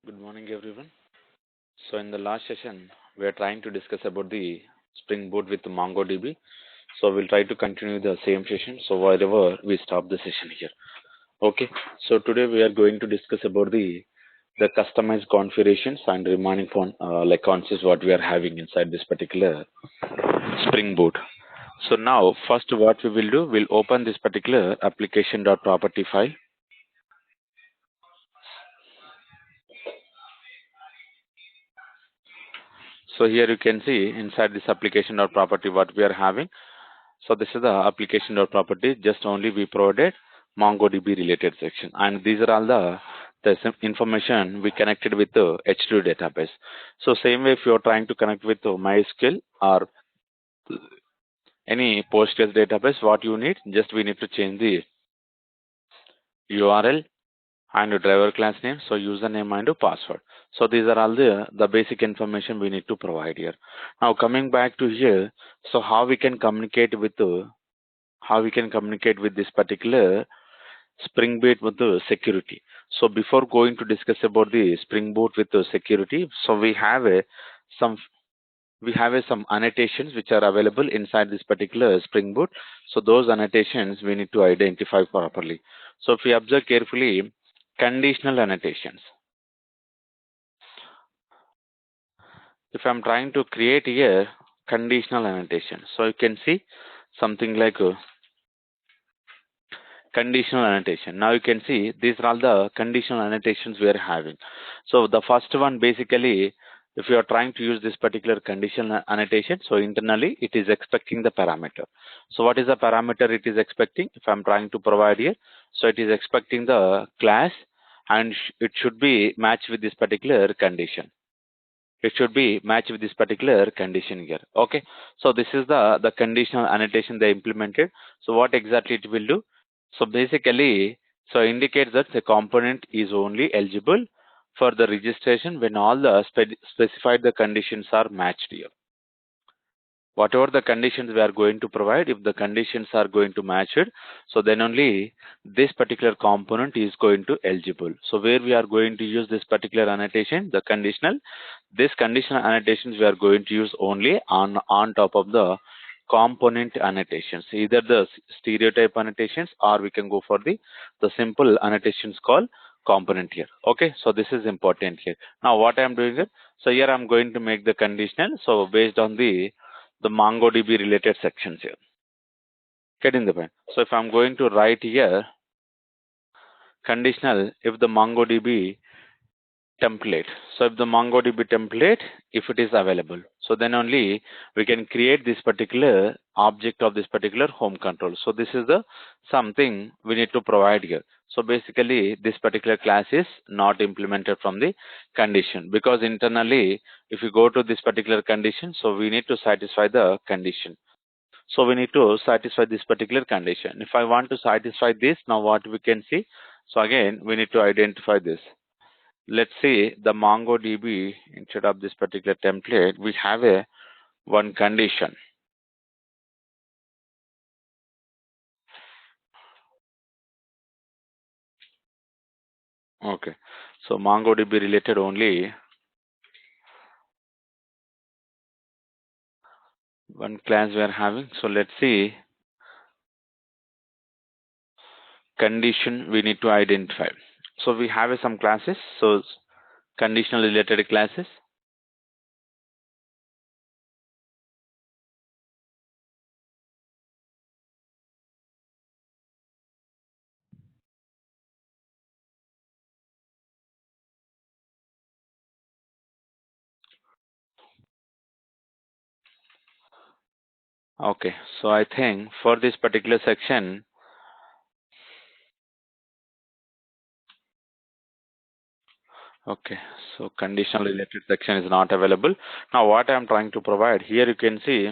Good morning, everyone. So, in the last session, we are trying to discuss about the Spring Boot with MongoDB. So, we'll try to continue the same session. So, wherever we stop the session here. Okay. So, today we are going to discuss about the customized configurations and remaining concepts what we are having inside this particular Spring Boot. So, now first what we will do, we'll open this particular application.property file. So, here you can see inside this application.property what we are having. So this is the application or property. Just only we provided MongoDB related section, and these are all the information we connected with the H2 database. So same way, if you are trying to connect with MySQL or any Postgres database, what you need, just we need to change the URL and the driver class name, so username and the password. So these are all the basic information we need to provide here. Now coming back to here, so how we can communicate with this particular Spring Boot with the security. So before going to discuss about the Spring Boot with the security, so some some annotations which are available inside this particular Spring Boot. So those annotations we need to identify properly. So if we observe carefully, conditional annotations. If I'm trying to create here conditional annotation, so you can see something like conditional annotation. Now you can see these are all the conditional annotations we are having. So the first one, basically, if you are trying to use this particular conditional annotation, so internally it is expecting the parameter. So what is the parameter it is expecting? If I'm trying to provide here, so it is expecting the class, and it should be matched with this particular condition. It should be matched with this particular condition here. Okay, so this is the conditional annotation they implemented. So what exactly it will do? So basically, so indicates that the component is only eligible for the registration when all the specified the conditions are matched here. Whatever the conditions we are going to provide, if the conditions are going to match it, so then only this particular component is going to eligible. So where we are going to use this particular annotation, the conditional, this conditional annotations we are going to use only on top of the component annotations, either the stereotype annotations, or we can go for the simple annotations called component here. Okay, so this is important here. Now what I am doing it, so here I'm going to make the conditional, so based on the MongoDB related sections here. Getting the point? So if I'm going to write here conditional if the MongoDB template. So if the MongoDB template, if it is available, so then only we can create this particular object of this particular home control. So this is the something we need to provide here. So basically this particular class is not implemented from the condition, because internally if you go to this particular condition, so we need to satisfy the condition. So we need to satisfy this particular condition. If I want to satisfy this, now what we can see, so again we need to identify this. Let's see the MongoDB, instead of this particular template, we have a one condition. Okay, so MongoDB related only one class we are having. So let's see condition we need to identify. So we have some classes, so conditional related classes. Okay, so I think for this particular section, okay, so conditional related section is not available. Now what I am trying to provide here, you can see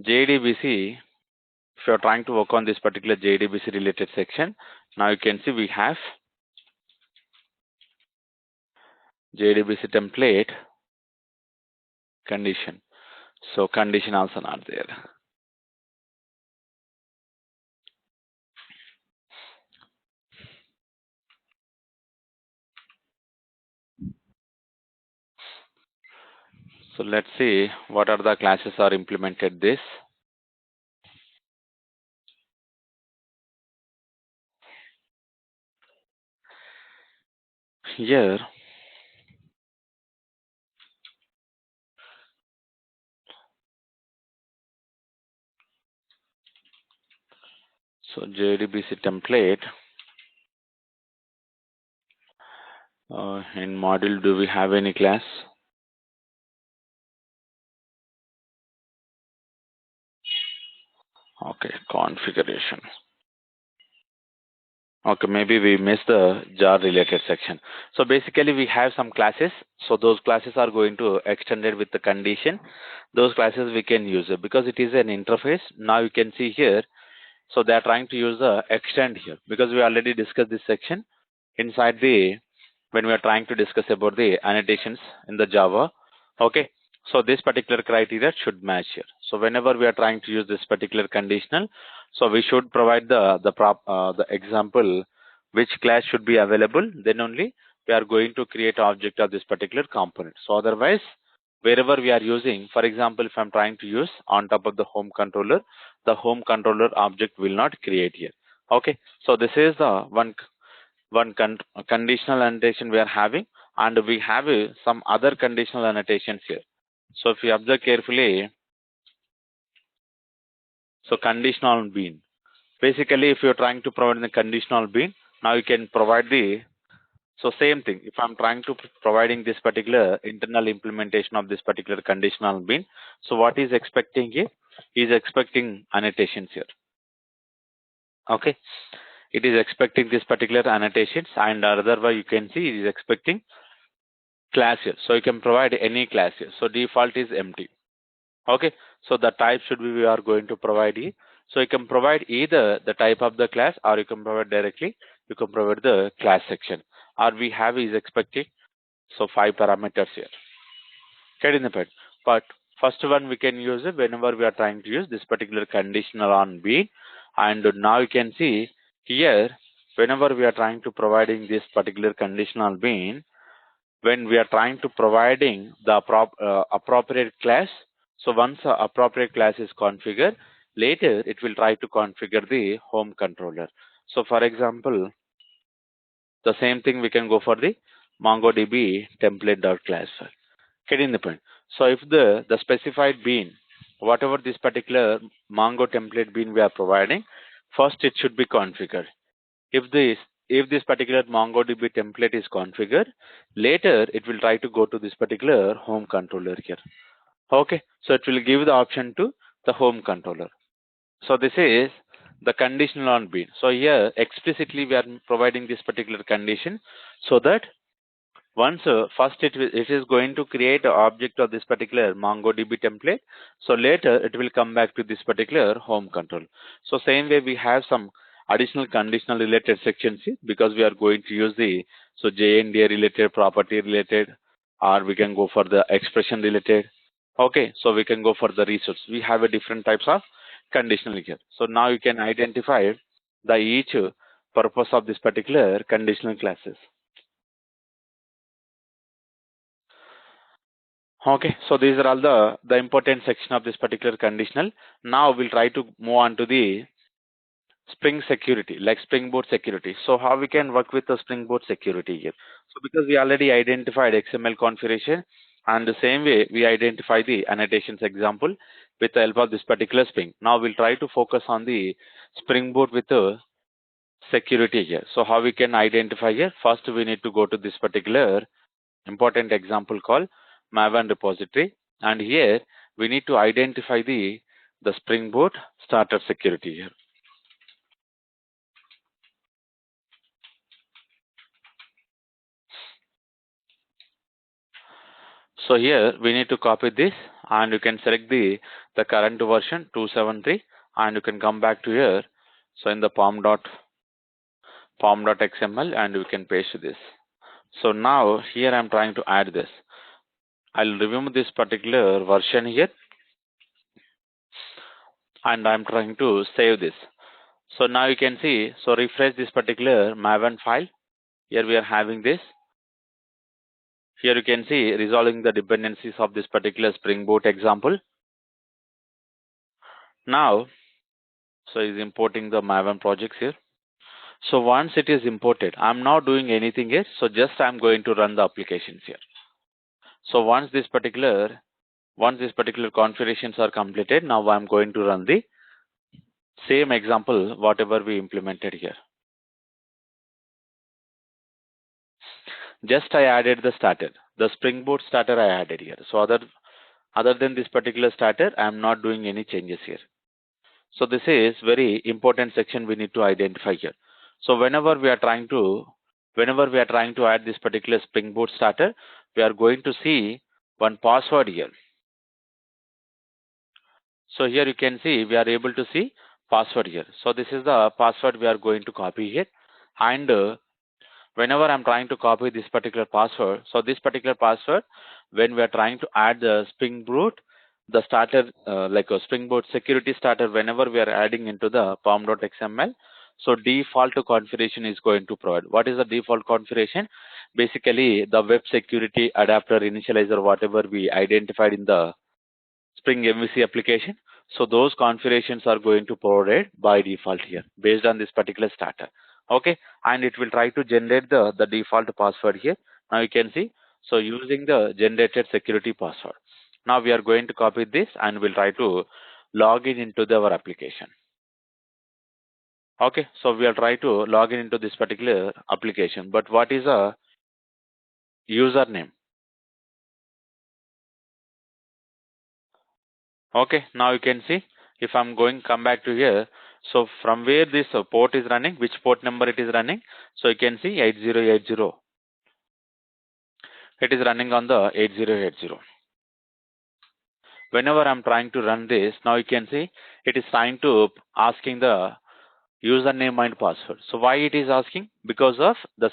JDBC. If you are trying to work on this particular JDBC related section, now you can see we have JDBC template condition. So condition also not there. So let's see what are the classes are implemented this. Here, so JDBC template, in module, do we have any class? Okay, configuration. Okay, maybe we missed the jar related section. So basically we have some classes. So those classes are going to extended with the condition. Those classes we can use it because it is an interface. Now you can see here. So they are trying to use the extend here because we already discussed this section inside the when we are trying to discuss about the annotations in the Java. Okay. So this particular criteria should match here. So whenever we are trying to use this particular conditional, so we should provide the example which class should be available. Then only we are going to create object of this particular component. So otherwise, wherever we are using, for example, if I'm trying to use on top of the home controller, the home controller object will not create here. Okay. So this is the conditional annotation we are having, and we have some other conditional annotations here. So if you observe carefully, so conditional bean. Basically, if you're trying to provide the conditional bean, now you can provide the so same thing. If I'm trying to providing this particular internal implementation of this particular conditional bean, so what is expecting here? Is expecting annotations here. Okay, it is expecting this particular annotations, and otherwise you can see it is expecting class here. So you can provide any class here. So default is empty. Okay. So the type should be we are going to provide here. So you can provide either the type of the class or you can provide directly. You can provide the class section. Or we have is expecting so 5 parameters here. Getting the point. But first one we can use it whenever we are trying to use this particular conditional on B. And now you can see here whenever we are trying to providing this particular conditional bean, when we are trying to providing the appropriate class. So once the appropriate class is configured, later it will try to configure the home controller. So for example, the same thing we can go for the MongoDB template.class file. Getting the point. So if the specified bean, whatever this particular Mongo template bean we are providing, first it should be configured. If this particular MongoDB template is configured, later it will try to go to this particular home controller here. Okay, so it will give the option to the home controller. So this is the conditional on bean. So here explicitly we are providing this particular condition so that once first it is going to create an object of this particular MongoDB template. So later it will come back to this particular home control. So same way we have some additional conditional related sections here because we are going to use the so JNDA related, property related, or we can go for the expression related. Okay, so we can go for the resource. We have a different types of conditional here. So now you can identify the each purpose of this particular conditional classes. Okay, so these are all the important section of this particular conditional. Now we'll try to move on to the Spring security, like Spring Boot security. So how we can work with the Spring Boot security here? So because we already identified XML configuration, and the same way we identify the annotations example with the help of this particular Spring. Now we'll try to focus on the Spring Boot with the security here. So how we can identify here? First we need to go to this particular important example called Maven repository, and here we need to identify the Spring Boot starter security here. So here we need to copy this, and you can select the current version 273, and you can come back to here. So in the pom.xml, and we can paste this. So now here I'm trying to add this. I'll remove this particular version here, and I'm trying to save this. So now you can see, so refresh this particular Maven file. Here we are having this. Here you can see resolving the dependencies of this particular Spring Boot example. Now, so is importing the Maven projects here. So once it is imported, I'm not doing anything here. So just I'm going to run the applications here. So once these particular configurations are completed, now I'm going to run the same example, whatever we implemented here. Just I added the starter, the Spring Boot starter I added here. So other than this particular starter, I'm not doing any changes here. So this is very important section we need to identify here. So whenever we are trying to add this particular Spring Boot starter, we are going to see one password here. So here you can see we are able to see password here. So this is the password we are going to copy here. And whenever I'm trying to copy this particular password, so this particular password, when we are trying to add the Spring Boot, the starter, like a Spring Boot security starter, whenever we are adding into the pom.xml, so default configuration is going to provide. What is the default configuration? Basically, the web security adapter initializer, whatever we identified in the Spring MVC application. So those configurations are going to provide by default here based on this particular starter. Okay, and it will try to generate the default password here. Now you can see, so using the generated security password. Now we are going to copy this and we'll try to log in into our application. Okay, so we'll try to log in into this particular application. But what is a username? Okay, now you can see if I'm going come back to here, so from where this port is running, which port number it is running, so you can see 8080. It is running on the 8080. Whenever I'm trying to run this, now you can see it is trying to asking the username and password. So why it is asking? Because of the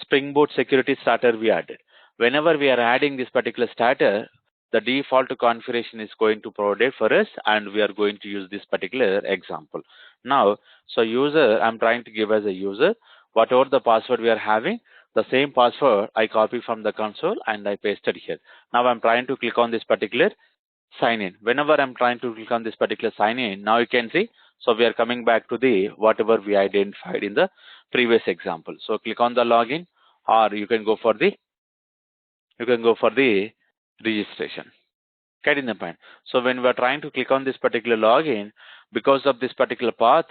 Spring Boot security starter we added. Whenever we are adding this particular starter, the default configuration is going to provide for us and we are going to use this particular example. Now, so user, I'm trying to give as a user, whatever the password we are having, the same password I copy from the console and I pasted here. Now I'm trying to click on this particular sign in. Whenever I'm trying to click on this particular sign in, now you can see, so we are coming back to the whatever we identified in the previous example. So click on the login or you can go for the registration. Getting the point. So when we are trying to click on this particular login, because of this particular path,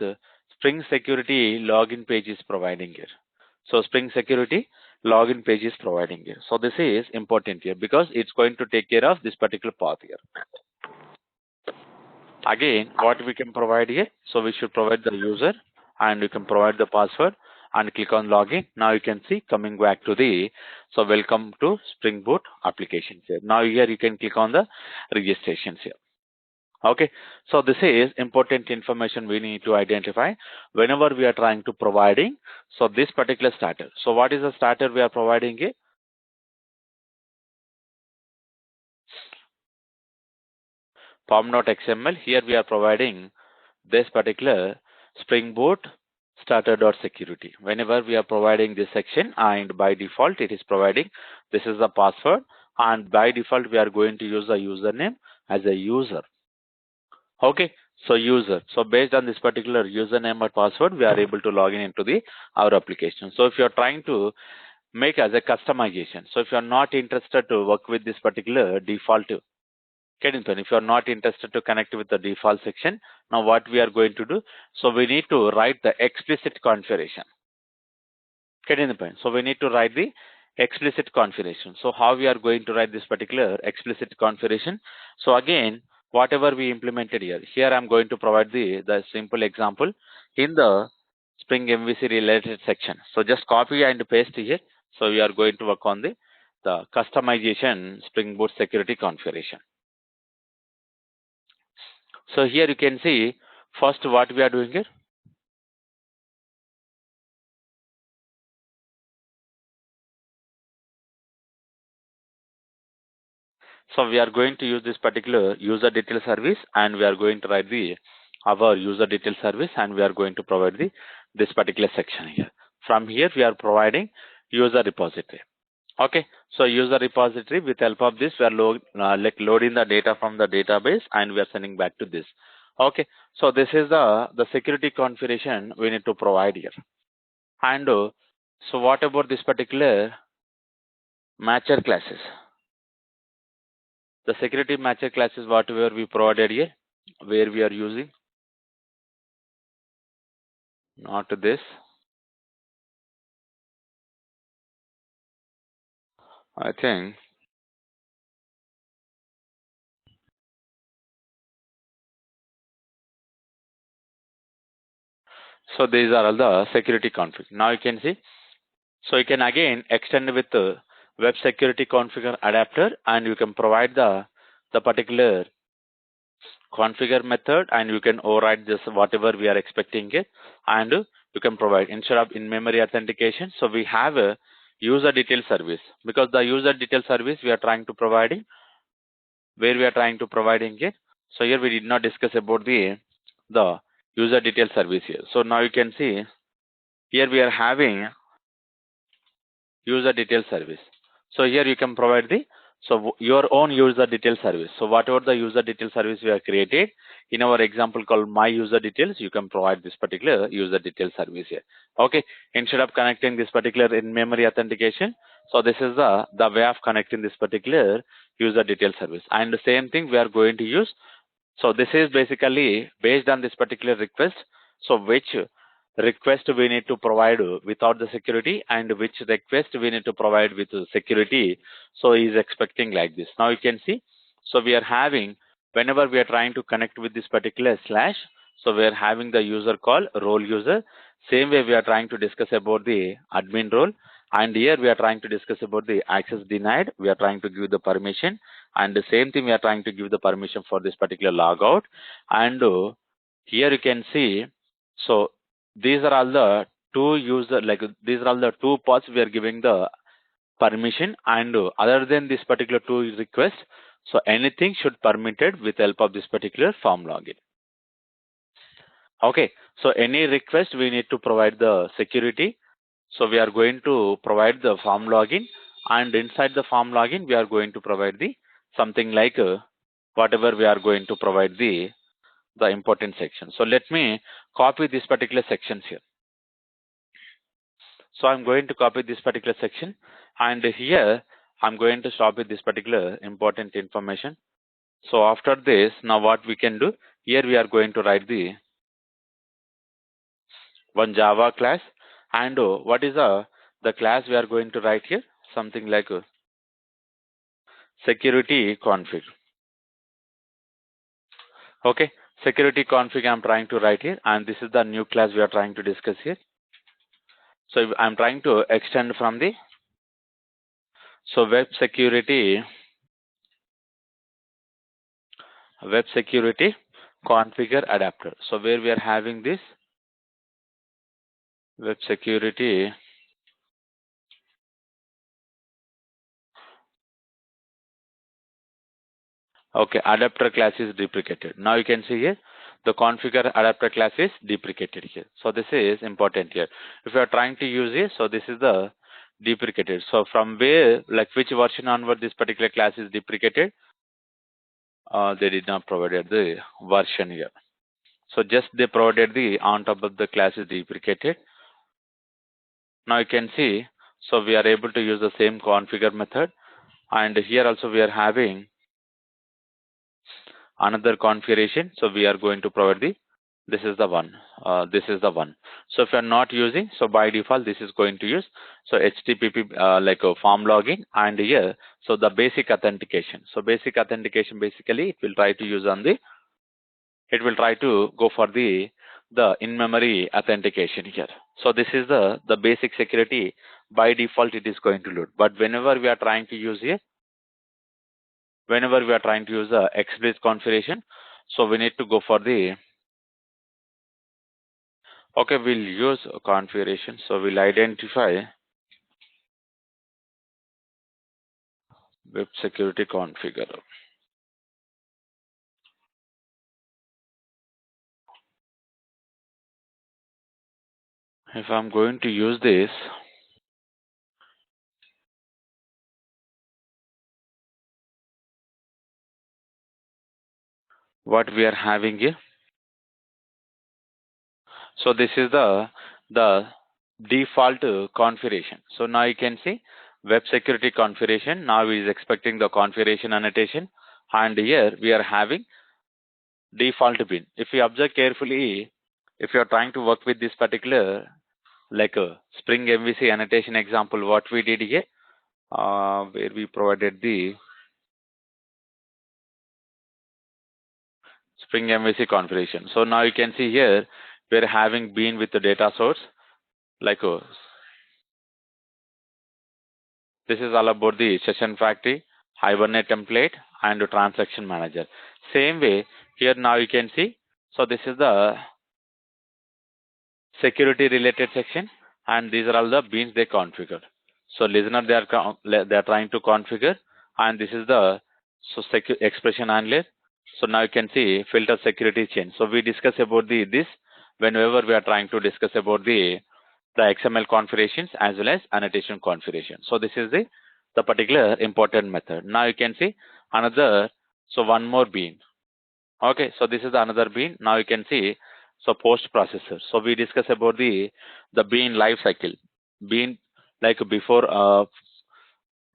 Spring Security login page is providing here. So Spring Security login page is providing here. So this is important here because it's going to take care of this particular path here. Again, what we can provide here, so we should provide the user and you can provide the password and click on login. Now you can see coming back to the, so welcome to Spring Boot applications here. Now here you can click on the registrations here. Okay, so this is important information we need to identify whenever we are trying to providing, so this particular starter. So what is the starter we are providing here? pom.xml. Here we are providing this particular Spring Boot starter.security. Whenever we are providing this section, and by default it is providing, this is the password, and by default we are going to use the username as a user. Okay, so user. So based on this particular username or password, we are able to log in into the our application. So if you are trying to make as a customization, so if you are not interested to work with this particular default, if you are not interested to connect with the default section, now what we are going to do, so we need to write the explicit configuration. Getting the point? So we need to write the explicit configuration. So how we are going to write this particular explicit configuration? So again, whatever we implemented here I'm going to provide the simple example in the Spring MVC related section. So just copy and paste here. So we are going to work on the customization Spring Boot security configuration. So here you can see first what we are doing here. So we are going to use this particular user detail service and we are going to write our user detail service and we are going to provide this particular section here. From here we are providing user repository. Okay, so user repository, with help of this we are loading the data from the database and we are sending back to this. Okay, so this is the security configuration we need to provide here. And so what about this particular matcher classes? The security matcher classes whatever we provided here, where we are using, not this. I think so. These are all the security config. Now you can see. So you can again extend with the web security configure adapter, and you can provide the particular configure method, and you can override this whatever we are expecting it, and you can provide instead of in-memory authentication. So we have a user detail service, because the user detail service we are trying to providing, where we are trying to providing it. So here we did not discuss about the user detail service here. So now you can see here we are having user detail service. So here you can provide your own user detail service. So whatever the user detail service we have created in our example called my user details, you can provide this particular user detail service here. Okay, instead of connecting this particular in-memory authentication, so this is the way of connecting this particular user detail service. And the same thing we are going to use. So this is basically based on this particular request. So which request we need to provide without the security, and which request we need to provide with security. So he is expecting like this. Now you can see. So we are having, whenever we are trying to connect with this particular slash, so we are having the user call role user. Same way we are trying to discuss about the admin role. And here we are trying to discuss about the access denied. We are trying to give the permission, and the same thing we are trying to give the permission for this particular logout. And here you can see, so these are all the two user, like these are all the two paths we are giving the permission. And other than this particular two requests, so anything should permitted with help of this particular form login. Okay, so any request we need to provide the security. So we are going to provide the form login, and inside the form login we are going to provide the something like whatever we are going to provide the important section. So let me copy this particular sections here. So I'm going to copy this particular section, and here I'm going to stop with this particular important information. So after this, now what we can do, here we are going to write the one Java class. And what is the class we are going to write here? Something like security config. Okay, security config I'm trying to write here, and this is the new class we are trying to discuss here. So I'm trying to extend from the web security configure adapter. So where we are having this web security adapter class is deprecated. Now you can see here the configure adapter class is deprecated here. So this is important here. If you are trying to use it, so this is the deprecated. So from where, like which version onward this particular class is deprecated, they did not provide the version here. So just they provided the on top of the class is deprecated. Now you can see, so we are able to use the same configure method, and here also we are having another configuration. So we are going to provide this is the one, this is the one. So if you are not using, so by default this is going to use so HTTP like a form login, and here so the basic authentication. So basic authentication basically it will try to use on it will try to go for the in-memory authentication here. So this is the basic security. By default it is going to load, but whenever we are trying to use the explicit configuration, so we need to go for we'll use a configuration. So we'll identify web security configure. If I'm going to use this, what we are having here. So this is the default configuration. So now you can see web security configuration. Now it is expecting the configuration annotation, and here we are having default bin. If you observe carefully, if you are trying to work with this particular like a Spring MVC annotation example, what we did here, where we provided the Spring MVC configuration. So now you can see here we're having bin with the data source like this is all about the session factory, Hibernate template, and the transaction manager. Same way here now you can see. So this is the security related section, and these are all the beans they configured. So listener they are trying to configure, and this is the expression handler. So now you can see filter security chain. So we discuss about this whenever we are trying to discuss about the XML configurations as well as annotation configuration. So this is the particular important method. Now you can see another, so one more bean. Okay, so this is another bean. Now you can see, so post processor. So we discuss about the bean life cycle. Bean like before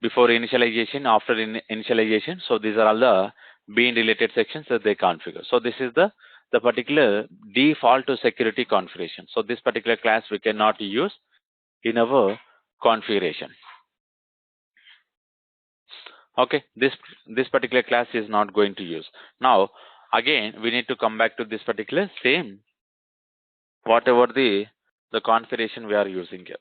initialization, after initialization. So these are all the bean related sections that they configure. So this is the particular default to security configuration. So this particular class we cannot use in our configuration. Okay, this particular class is not going to use. Now again we need to come back to this particular same whatever the configuration we are using here.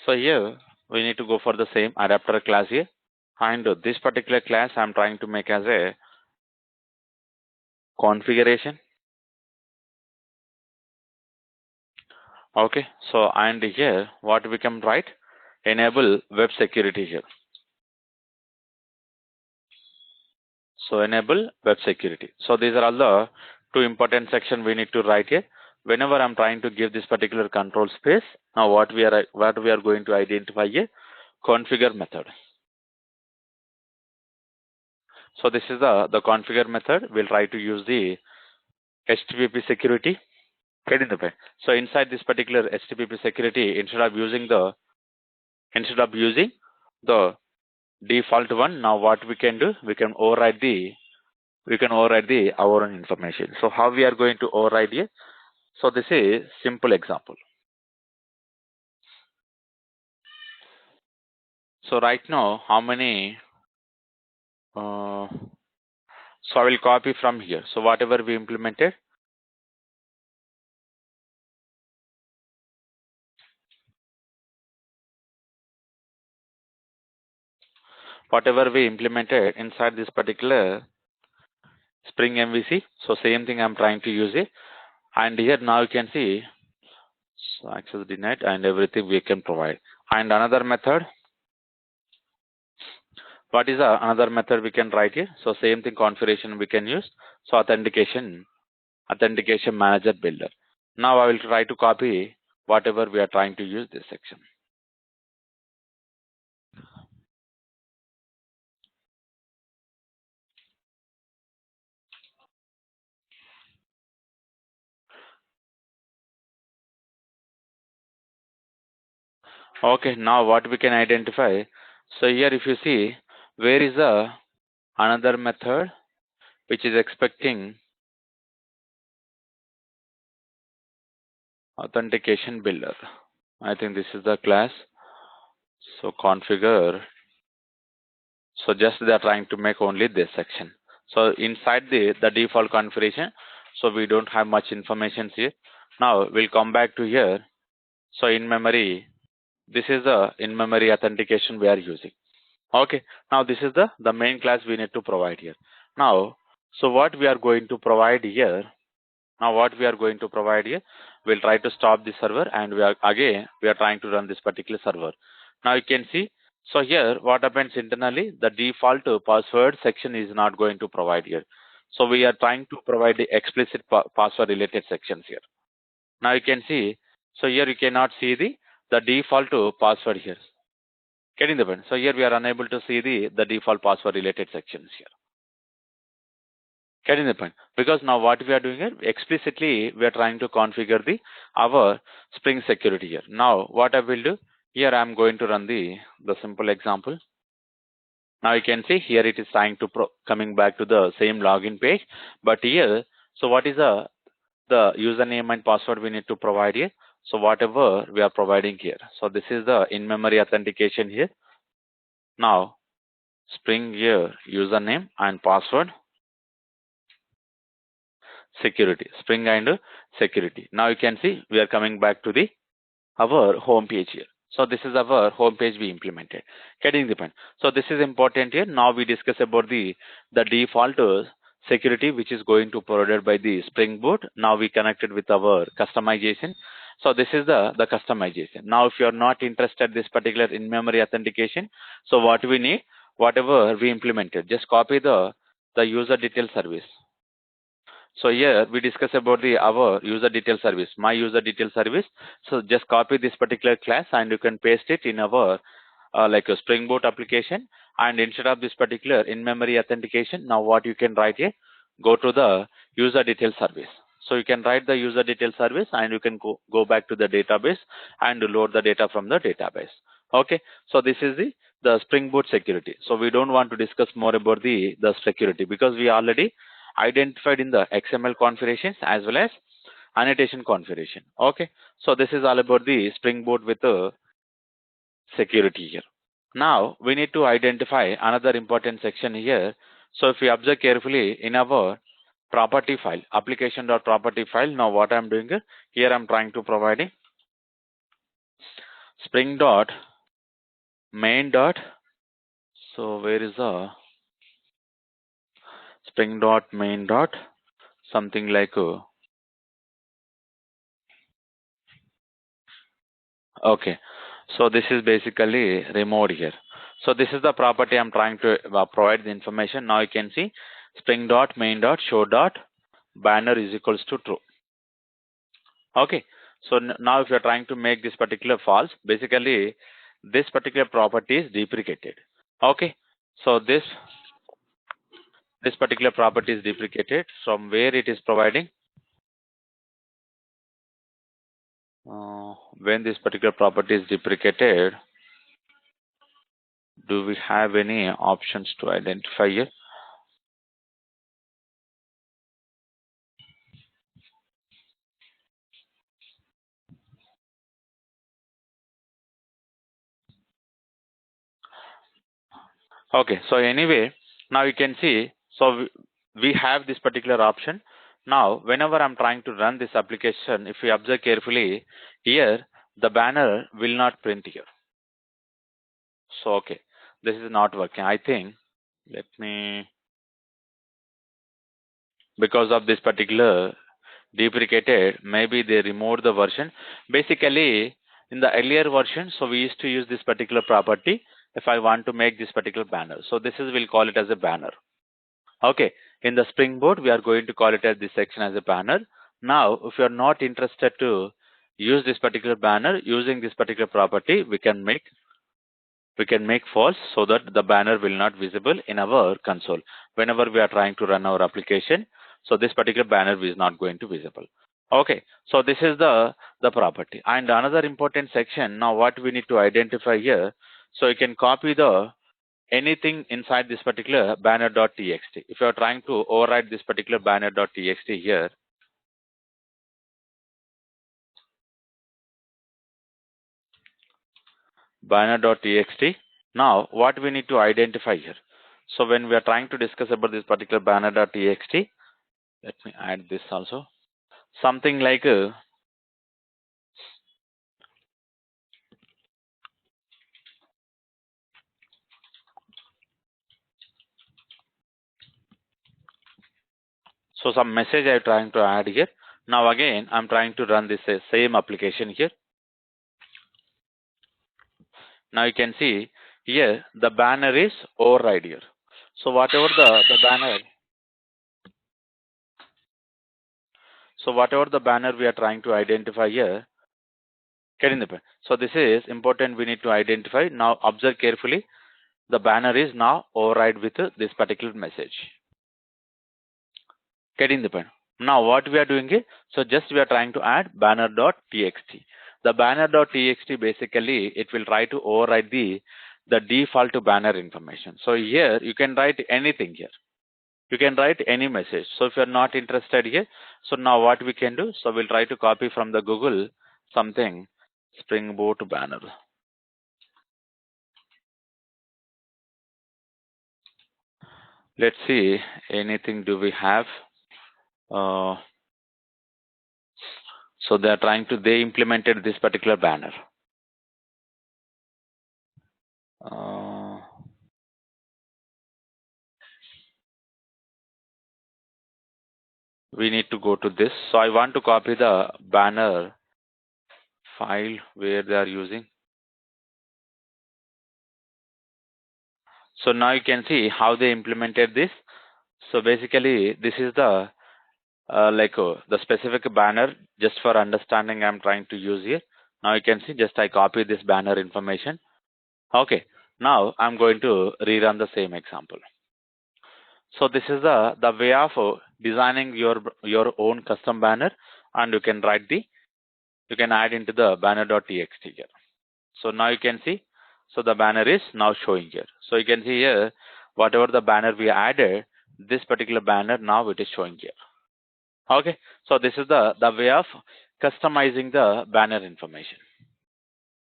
So here we need to go for the same adapter class here, and this particular class I'm trying to make as a configuration. Okay, so and here what we can write, enable web security here. So enable web security. So these are all the two important section we need to write here. Whenever I'm trying to give this particular control space, now what we are going to identify here, configure method. So this is the configure method. We'll try to use the HTTP security. Get in the way. So inside this particular HTTP security, instead of using the default one, now what we can do, we can override our own information. So how we are going to override here? So this is simple example. So right now, how many? So I will copy from here. So whatever we implemented, inside this particular Spring MVC. So same thing I'm trying to use it. And here now you can see, so access denied and everything we can provide. And another method, what is another method we can write here? So same thing configuration we can use. So authentication manager builder. Now I will try to copy whatever we are trying to use this section. Okay, now what we can identify. So here if you see, where is another method which is expecting authentication builder. I think this is the class. So configure. So just they are trying to make only this section. So inside the default configuration, so we don't have much information here. Now we'll come back to here. So in memory, this is the in memory authentication we are using. Okay, now this is the main class we need to provide here. Now, so what we are going to provide here, we'll try to stop the server, and we are trying to run this particular server. Now you can see, so here what happens internally, the default password section is not going to provide here. So we are trying to provide the explicit password related sections here. Now you can see, so here you cannot see the default password here. Getting the point? So here we are unable to see the default password related sections here. Getting the point? Because now what we are doing here, explicitly we are trying to configure our Spring security here. Now what I will do, here I am going to run the simple example. Now you can see here it is trying to coming back to the same login page, but here, so what is the username and password we need to provide here? So whatever we are providing here. So this is the in-memory authentication here. Now Spring here username and password security, Spring and security. Now you can see we are coming back to our home page here. So this is our home page we implemented. Getting the point? So this is important here. Now we discuss about the default security which is going to provided by the Spring Boot. Now we connected with our customization. So this is the customization. Now if you are not interested this particular in-memory authentication, so what we need, whatever we implemented, just copy the user detail service. So here we discuss about our user detail service, my user detail service. So just copy this particular class and you can paste it in our like a Spring Boot application. And instead of this particular in-memory authentication, now what you can write here, go to the user detail service. So you can write the user detail service and you can go back to the database and load the data from the database. Okay, so this is the Spring Boot security. So we don't want to discuss more about the security because we already identified in the XML configurations as well as annotation configuration. Okay, so this is all about the Spring Boot with the security here. Now we need to identify another important section here. So if we observe carefully in our property file, application.property file, now what I'm doing here, I'm trying to provide a Spring dot main dot. So where is the Spring dot main dot something like okay, so this is basically removed here. So this is the property I'm trying to provide the information. Now you can see Spring dot main dot show dot banner is equals to true. Okay, so now if you're trying to make this particular false, basically this particular property is deprecated. Okay, so this particular property is deprecated from where it is providing when this particular property is deprecated. Do we have any options to identify here? Okay, so anyway, now you can see, so we have this particular option. Now, whenever I'm trying to run this application, if you observe carefully, here the banner will not print here. So, okay, this is not working. I think, let me, because of this particular deprecated, maybe they removed the version. Basically, in the earlier version, so we used to use this particular property if I want to make this particular banner. So this is, we'll call it as a banner. Okay, in the Spring Boot, we are going to call it as this section as a banner. Now, if you are not interested to use this particular banner using this particular property, we can make false so that the banner will not visible in our console whenever we are trying to run our application. So this particular banner is not going to visible. Okay, so this is the property. And another important section, now what we need to identify here, so you can copy the anything inside this particular banner.txt. If you are trying to override this particular banner.txt here, banner.txt, now what we need to identify here. So when we are trying to discuss about this particular banner.txt, let me add this also. Something like so some message I'm trying to add here. Now again, I'm trying to run this same application here. Now you can see here the banner is override here. So whatever the banner, so whatever the banner we are trying to identify here, Getting the point? So this is important. We need to identify. Now observe carefully. The banner is now override with this particular message. Getting the point? Now what we are doing is, so just we are trying to add banner.txt. The banner.txt basically it will try to override the default banner information. So here you can write anything here. You can write any message. So if you're not interested here, so now what we can do, so we'll try to copy from the Google something Springboard banner. Let's see, anything do we have? So they are trying to, they implemented this particular banner. We need to go to this. So I want to copy the banner file where they are using. So now you can see how they implemented this. So basically this is the the specific banner. Just for understanding I'm trying to use here. Now you can see just I copy this banner information. Okay, now I'm going to rerun the same example. So this is the way of designing your own custom banner, and you can write you can add into the banner.txt here. So now you can see, so the banner is now showing here. So you can see here, whatever the banner we added, this particular banner now it is showing here. Okay, so this is the way of customizing the banner information.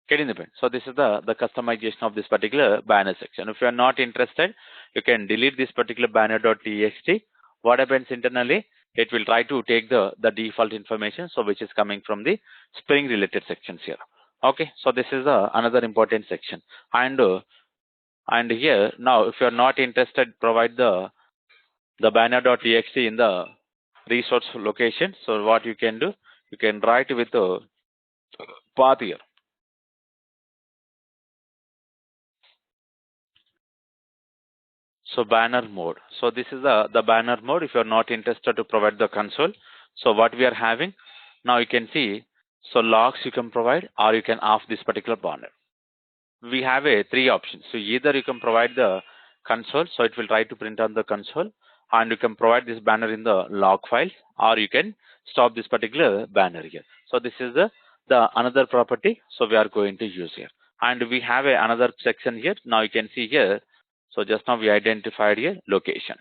Getting the point? So this is the customization of this particular banner section. If you are not interested, you can delete this particular banner.txt. What happens internally? It will try to take the default information, so which is coming from the Spring related sections here. Okay, so this is another important section. And here now, if you are not interested, provide the banner.txt in the resource location. So what you can do, you can write with the path here. So banner mode. So this is the banner mode. If you're not interested to provide the console, so what we are having now, you can see, so logs you can provide, or you can off this particular banner. We have a three options. So either you can provide the console, so it will try to print on the console, and you can provide this banner in the log files, or you can stop this particular banner here. So this is the another property. So we are going to use here, and we have another section here. Now you can see here. So just now we identified here location.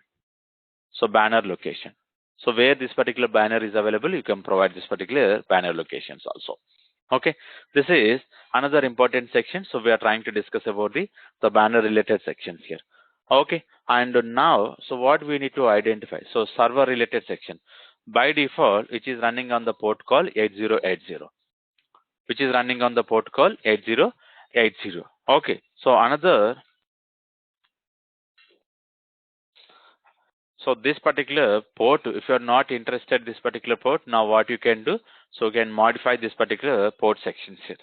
So banner location. So where this particular banner is available, you can provide this particular banner locations also. Okay, this is another important section. So we are trying to discuss about the banner related sections here. Okay, and now, so what we need to identify? So server related section. By default, which is running on the port call 8080, which is running on the port call 8080. Okay, so so this particular port, if you are not interested this particular port, now what you can do, so you can modify this particular port sections here.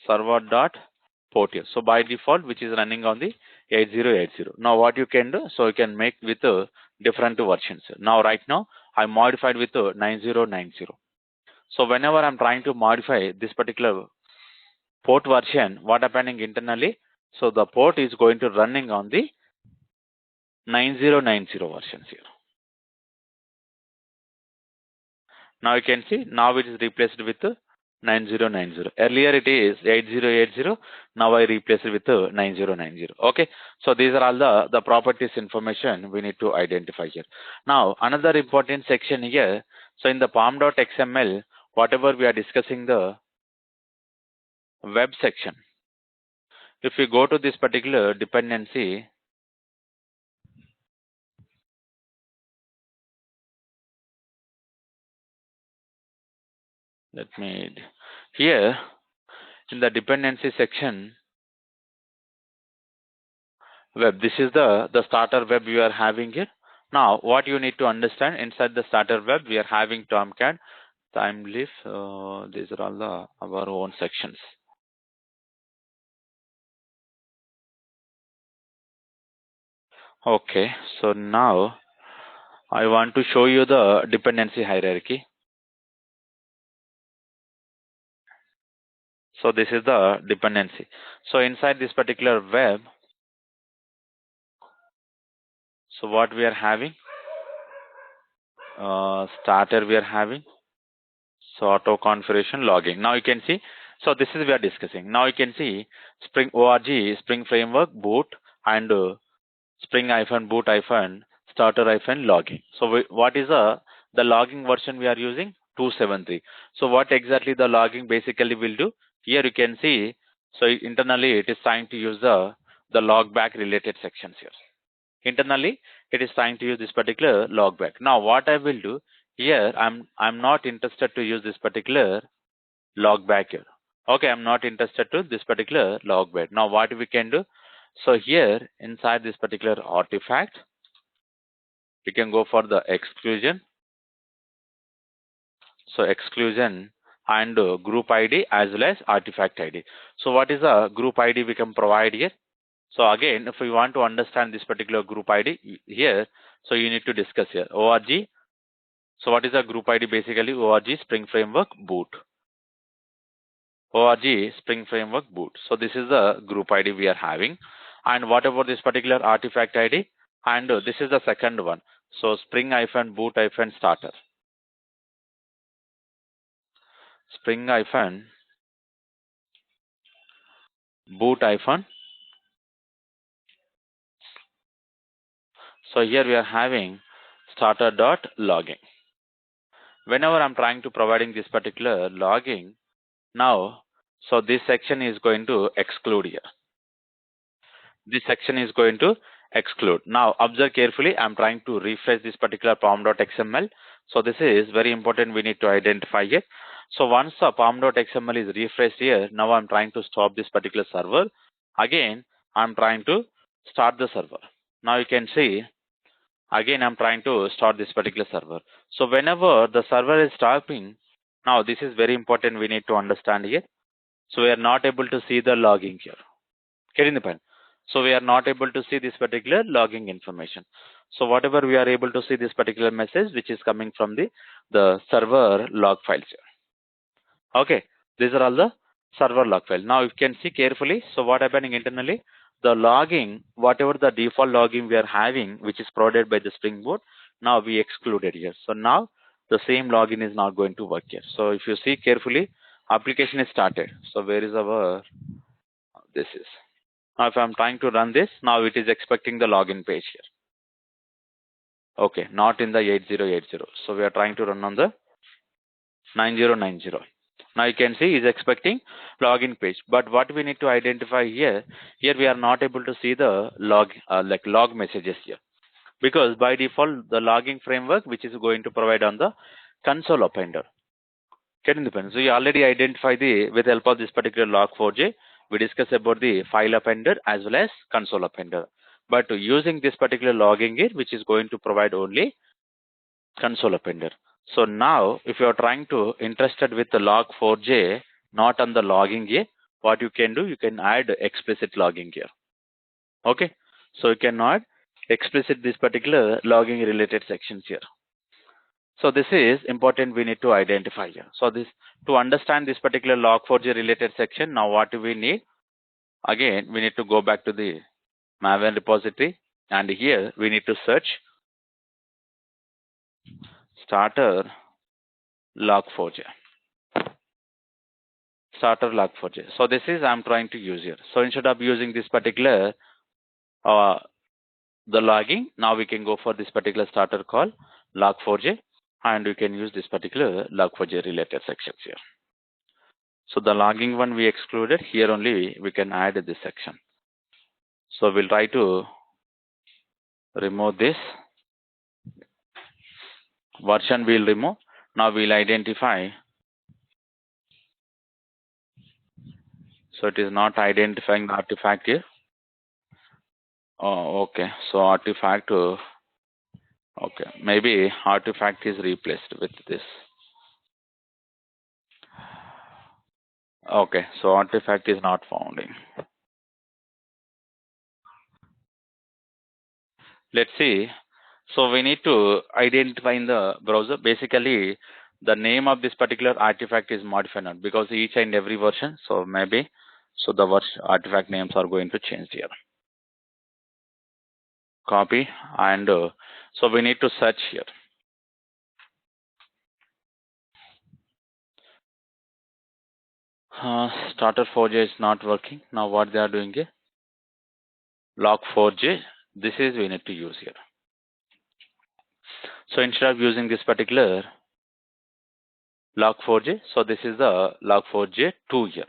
Server dot port here. So by default, which is running on the 8080. Now what you can do, so you can make with different versions. Now right now I modified with 9090. So whenever I'm trying to modify this particular port version, what happening internally? So the port is going to running on the 9090 versions here. Now you can see, now it is replaced with 9090. Earlier it is 8080. Now I replace it with 9090. Okay. So these are all the properties information we need to identify here. Now another important section here. So in the pom.xml, whatever we are discussing the web section. If you go to this particular dependency, let me here in the dependency section web, this is the starter web we are having here. Now what you need to understand, inside the starter web we are having Tomcat, Timeleaf, these are all our own sections. Okay, so now I want to show you the dependency hierarchy. So this is the dependency. So inside this particular web, so what we are having, starter we are having, so auto configuration logging. Now you can see, so this is we are discussing. Now you can see Spring org, Spring Framework, boot, and Spring boot starter logging. So what is the logging version we are using? 273. So what exactly the logging basically will do? Here you can see, so internally it is trying to use the log back related sections here. Internally it is trying to use this particular log back. Now what I will do here, I'm not interested to use this particular log back here. Okay, I'm not interested to this particular log back. Now what we can do? So here inside this particular artifact, we can go for the exclusion. So exclusion and group ID as well as artifact ID. So what is the group ID we can provide here? So again, if we want to understand this particular group ID here, so you need to discuss here org. So what is the group ID? Basically org Spring Framework boot. org Spring Framework boot. So this is the group ID we are having. And what about this particular artifact ID? And this is the second one. So Spring boot starter. Spring boot so here we are having starter.logging. Whenever I'm trying to providing this particular logging, now, so this section is going to exclude here. This section is going to exclude. Now observe carefully, I'm trying to refresh this particular pom.xml. So this is very important, we need to identify it. So once the pom.xml is refreshed here, now I'm trying to stop this particular server. Again, I'm trying to start the server. Now you can see, again I'm trying to start this particular server. So whenever the server is stopping, now this is very important, we need to understand here. So we are not able to see the logging here. Getting the point? So we are not able to see this particular logging information. So whatever we are able to see this particular message which is coming from the server log files here. Okay, these are all the server log file. Now you can see carefully. So what happening internally? The logging, whatever the default logging we are having, which is provided by the Spring Boot, now we excluded here. So now the same login is not going to work here. So if you see carefully, application is started. So where is our, this is. Now if I'm trying to run this, now it is expecting the login page here. Okay, not in the 8080. So we are trying to run on the 9090. Now you can see is expecting login page. But what we need to identify here we are not able to see the log messages here. Because by default, the logging framework which is going to provide on the console appender. Getting the pen. So you already identify with help of this particular log4j, we discuss about the file appender as well as console appender. But using this particular logging here, which is going to provide only console appender. So now, if you are trying to interested with the log4j, not on the logging here, what you can do, you can add explicit logging here. Okay, so you can add explicit this particular logging related sections here. So this is important, we need to identify here. So this, to understand this particular log4j related section, now what do we need? Again, we need to go back to the Maven repository, and here we need to search starter log4j. Starter log4j. So this is I'm trying to use here. So instead of using this particular the logging, now we can go for this particular starter call log4j, and we can use this particular log4j related sections here. So the logging one we excluded, here only we can add this section. So we'll try to remove this version, we'll remove. Now we'll identify. So it is not identifying the artifact here. Oh, okay. So artifact, okay. Maybe artifact is replaced with this. Okay. So artifact is not founding. Let's see. So we need to identify in the browser. Basically, the name of this particular artifact is modified now because each and every version. So maybe so the artifact names are going to change here. Copy and so we need to search here. Starter4j is not working. Now what they are doing here? Log4j. This is we need to use here. So instead of using this particular log4j, so this is the log4j2 here.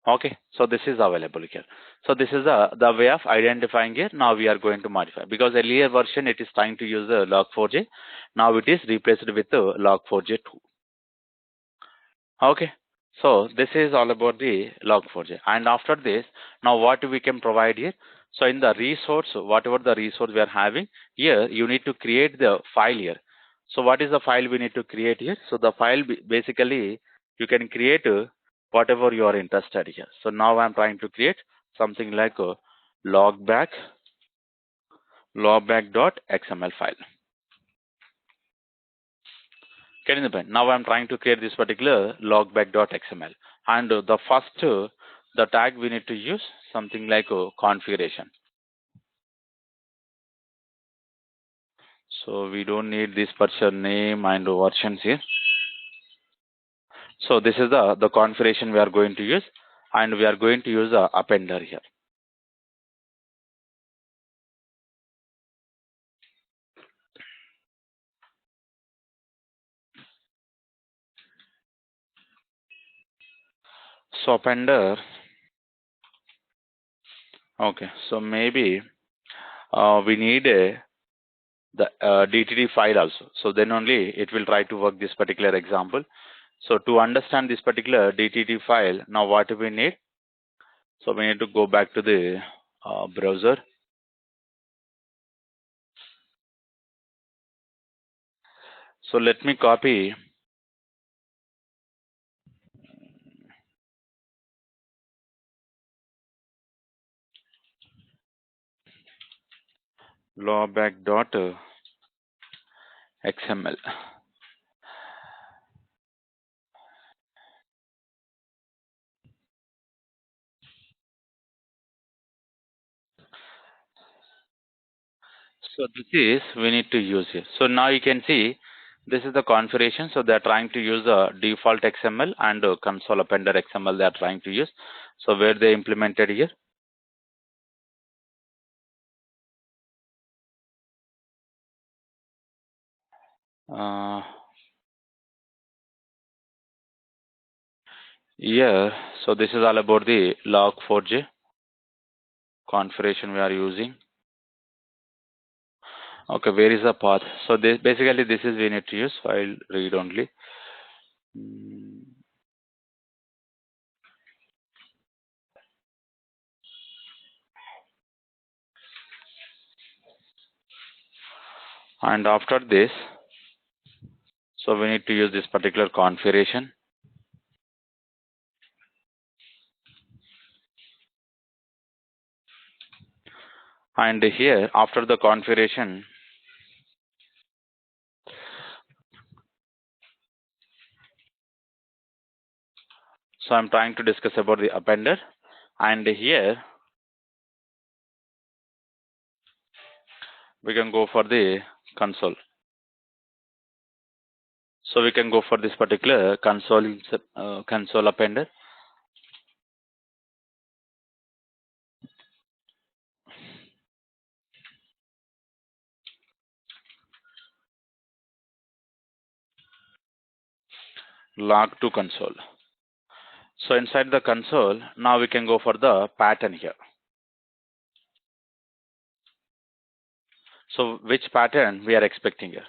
Okay, so this is available here. So this is the way of identifying it. Now we are going to modify because earlier version it is trying to use the log4j. Now it is replaced with the log4j2. Okay, so this is all about the log4j. And after this, now what we can provide here? So in the resource, whatever the resource we are having here, you need to create the file here. So what is the file we need to create here? So the file basically you can create whatever you are interested here. So now I'm trying to create something like a logback.xml file. Getting the point. Now I'm trying to create this particular logback.xml, and the first the tag we need to use something like a configuration. So we don't need this person name and versions here. So this is the configuration we are going to use, and we are going to use a appender here. So appender. Okay, so maybe we need the DTD file also. So then only it will try to work this particular example. So to understand this particular DTD file, now what we need? So we need to go back to the browser. So let me copy logback.xml. So this is we need to use here. So now you can see this is the configuration. So they are trying to use a default XML and console appender XML they are trying to use. So where they implemented here. Here, so this is all about the log4j configuration we are using. Okay, where is the path? So this basically this is we need to use file read only. And after this, so we need to use this particular configuration. And here, after the configuration, so I'm trying to discuss about the appender. And here, we can go for the console. So we can go for this particular console appender. Log to console. So inside the console, now we can go for the pattern here. So which pattern we are expecting here?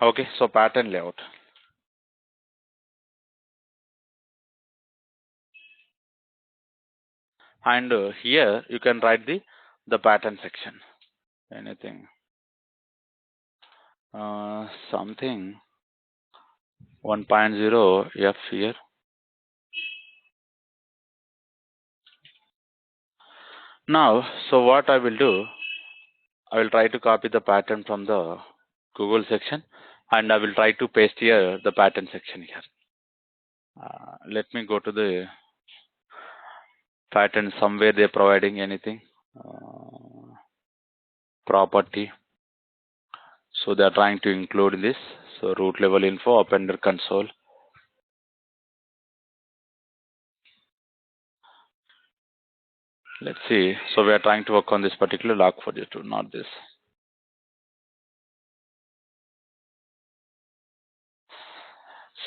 Okay, so pattern layout. And here you can write the pattern section. Anything. Something 1.0 F here. Now, so what I will do, I will try to copy the pattern from the Google section, and I will try to paste here the pattern section here. Let me go to the pattern. Somewhere they're providing anything. Property. So they are trying to include this. So root level info, appender console. Let's see. So we are trying to work on this particular log4j2, not this.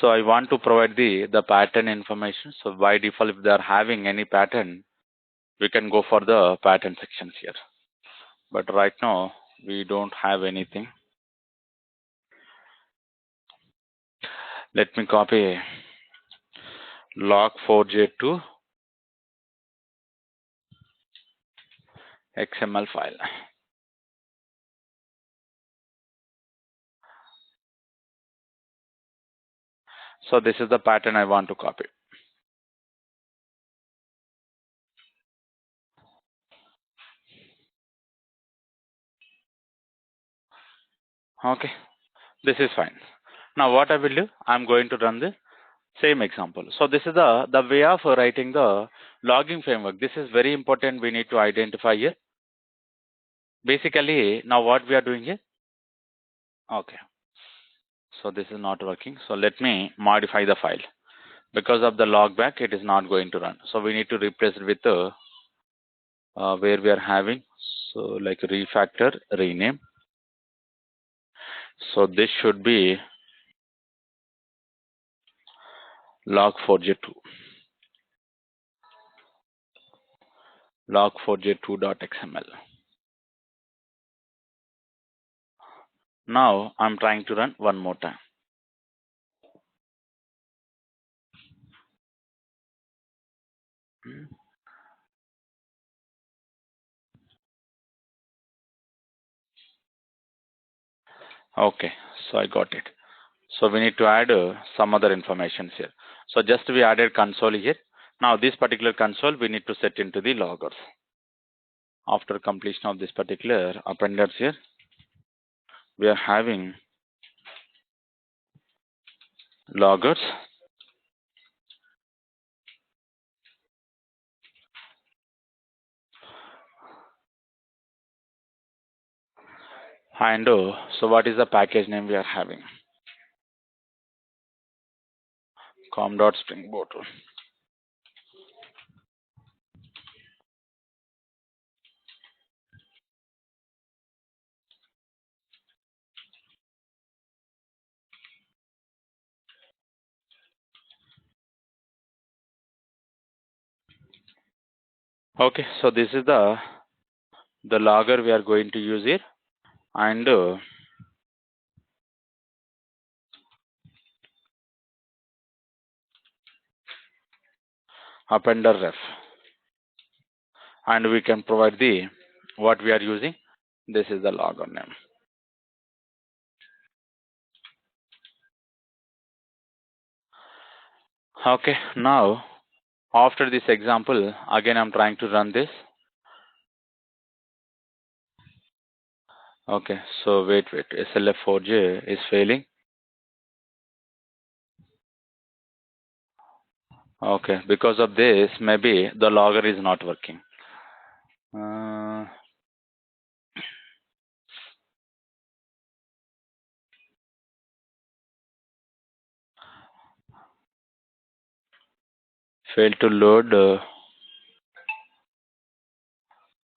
So I want to provide the pattern information. So by default, if they are having any pattern, we can go for the pattern sections here. But right now, we don't have anything. Let me copy log4j2 XML file. So this is the pattern I want to copy. Okay, this is fine. Now what I will do, I'm going to run the same example. So this is the way of writing the logging framework. This is very important. We need to identify here. Basically, now what we are doing here. Okay. So this is not working. So let me modify the file. Because of the logback, it is not going to run. So we need to replace it with the where we are having. So like refactor, rename. So this should be log4j2. Log4j2.xml. Now I'm trying to run one more time. Okay, so I got it. So we need to add some other information here. So just we added console here. Now this particular console we need to set into the loggers. After completion of this particular appenders here, we are having loggers. And so what is the package name we are having? com.springboard. Okay, so this is the logger we are going to use here, and appender ref, and we can provide the what we are using. This is the logger name. Okay, now after this example, again I'm trying to run this. Okay, so wait, SLF4J is failing. Okay, because of this, maybe the logger is not working. Failed to load.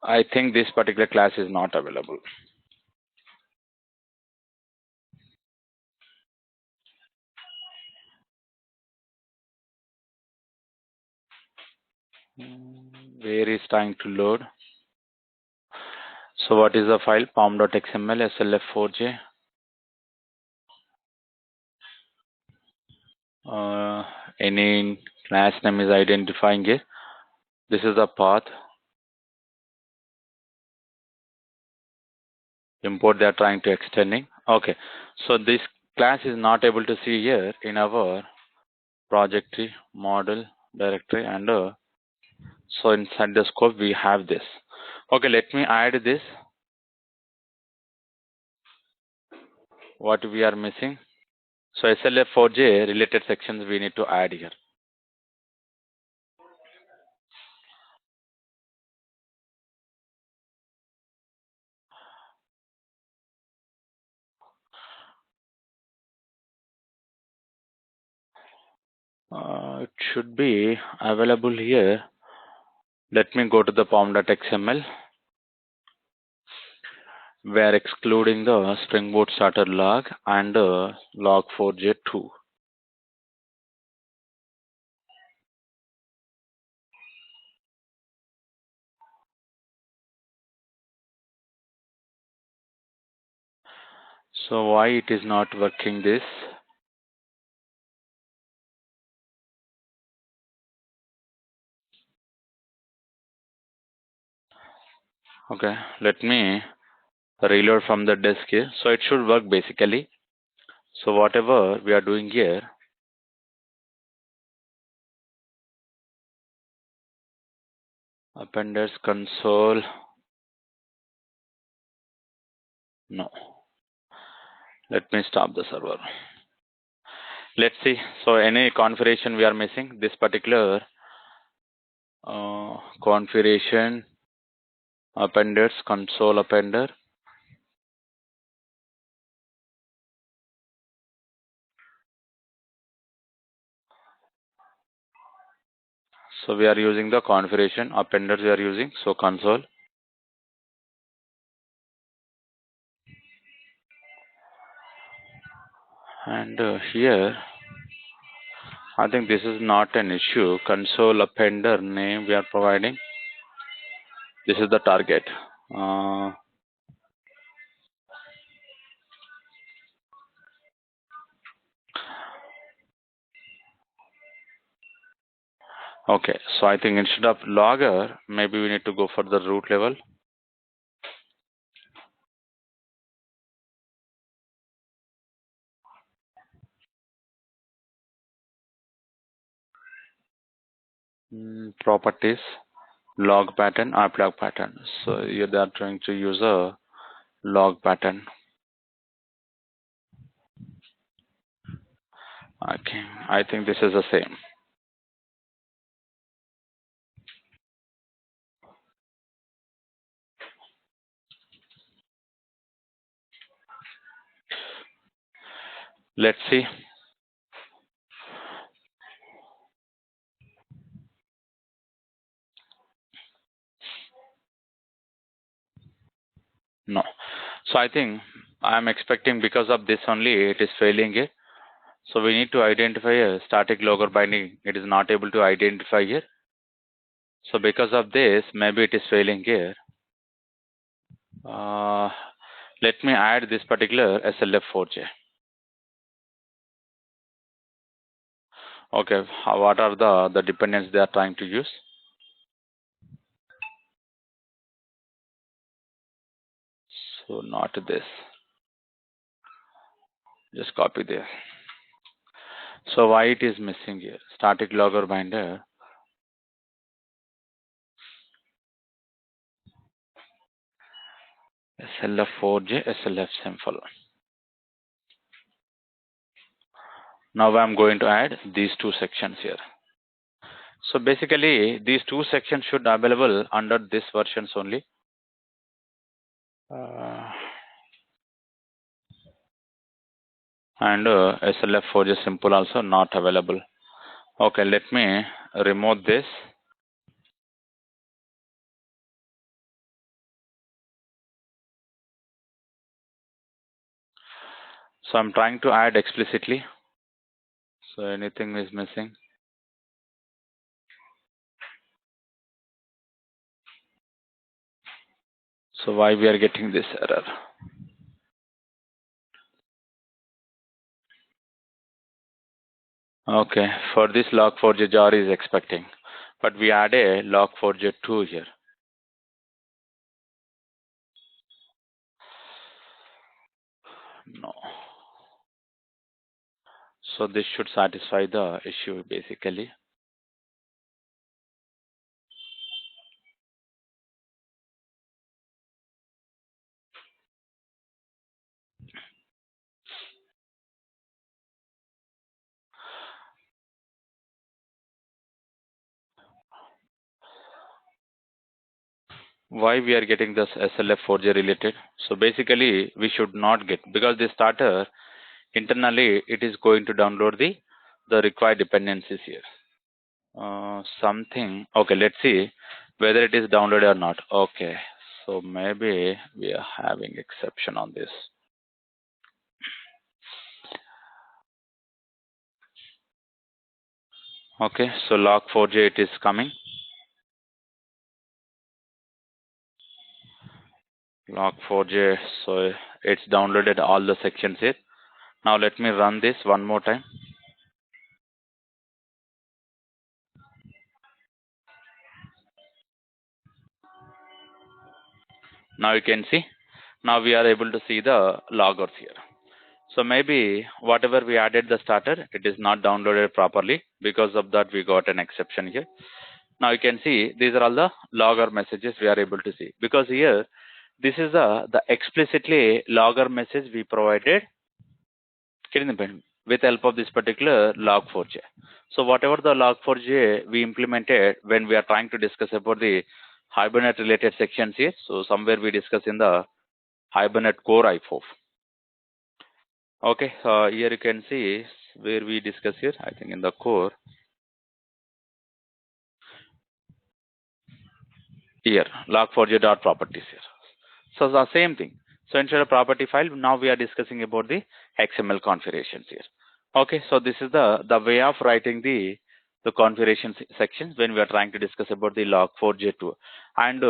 I think this particular class is not available. Where is trying to load? So what is the file? pom.xml slf4j. Any class name is identifying it. This is the path. Import they are trying to extending. Okay, so this class is not able to see here in our project tree, model, directory, and so inside the scope we have this. Okay, let me add this. what we are missing. So SLF4J related sections we need to add here. It should be available here. Let me go to the pom.xml. We are excluding the Springboard starter log and log4j2. So why it is not working this? Okay, let me reload from the disk here. So it should work basically. So whatever we are doing here, appenders console, no. Let me stop the server. Let's see. So any configuration we are missing, this particular configuration, appenders console appender. So we are using the configuration, appenders we are using, so console. And here, I think this is not an issue. Console appender name we are providing. This is the target. Okay, so I think instead of logger, maybe we need to go for the root level. Properties, log pattern, app log pattern. So here they are trying to use a log pattern. Okay, I think this is the same. Let's see. No. So I think I'm expecting because of this only it is failing here. So we need to identify a static logger binding. It is not able to identify here. So because of this, maybe it is failing here. Let me add this particular SLF4J. Okay, what are the dependents they are trying to use? So not this. Just copy this. So why it is missing here? Static logger binder. SLF4J, SLF simple. Now I'm going to add these two sections here. So basically, these two sections should be available under this versions only. And SLF4J simple also not available. Okay, let me remove this. So I'm trying to add explicitly. So anything is missing. So why we are getting this error? Okay, for this log4j jar is expecting, but we add a log4j2 here. No. So this should satisfy the issue basically. Why we are getting this SLF4J related? So basically we should not get, because the starter internally it is going to download the required dependencies here. Something, okay, let's see whether it is downloaded or not. Okay, so maybe we are having exception on this. Okay, so log4j it is coming. Log4j, so it's downloaded all the sections here. Now let me run this one more time. Now you can see, now we are able to see the loggers here. So maybe whatever we added the starter, it is not downloaded properly. Because of that, we got an exception here. Now you can see these are all the logger messages we are able to see. Because here, this is the explicitly logger message we provided with help of this particular log4j. So whatever the log4j we implemented when we are trying to discuss about the Hibernate related sections here. So somewhere we discuss in the Hibernate core i4. Okay, here you can see where we discuss here, I think in the core. Here, log4j.properties here. So the same thing. So instead of property file, now we are discussing about the XML configurations here. Okay, so this is the way of writing the configuration sections when we are trying to discuss about the log4j2. And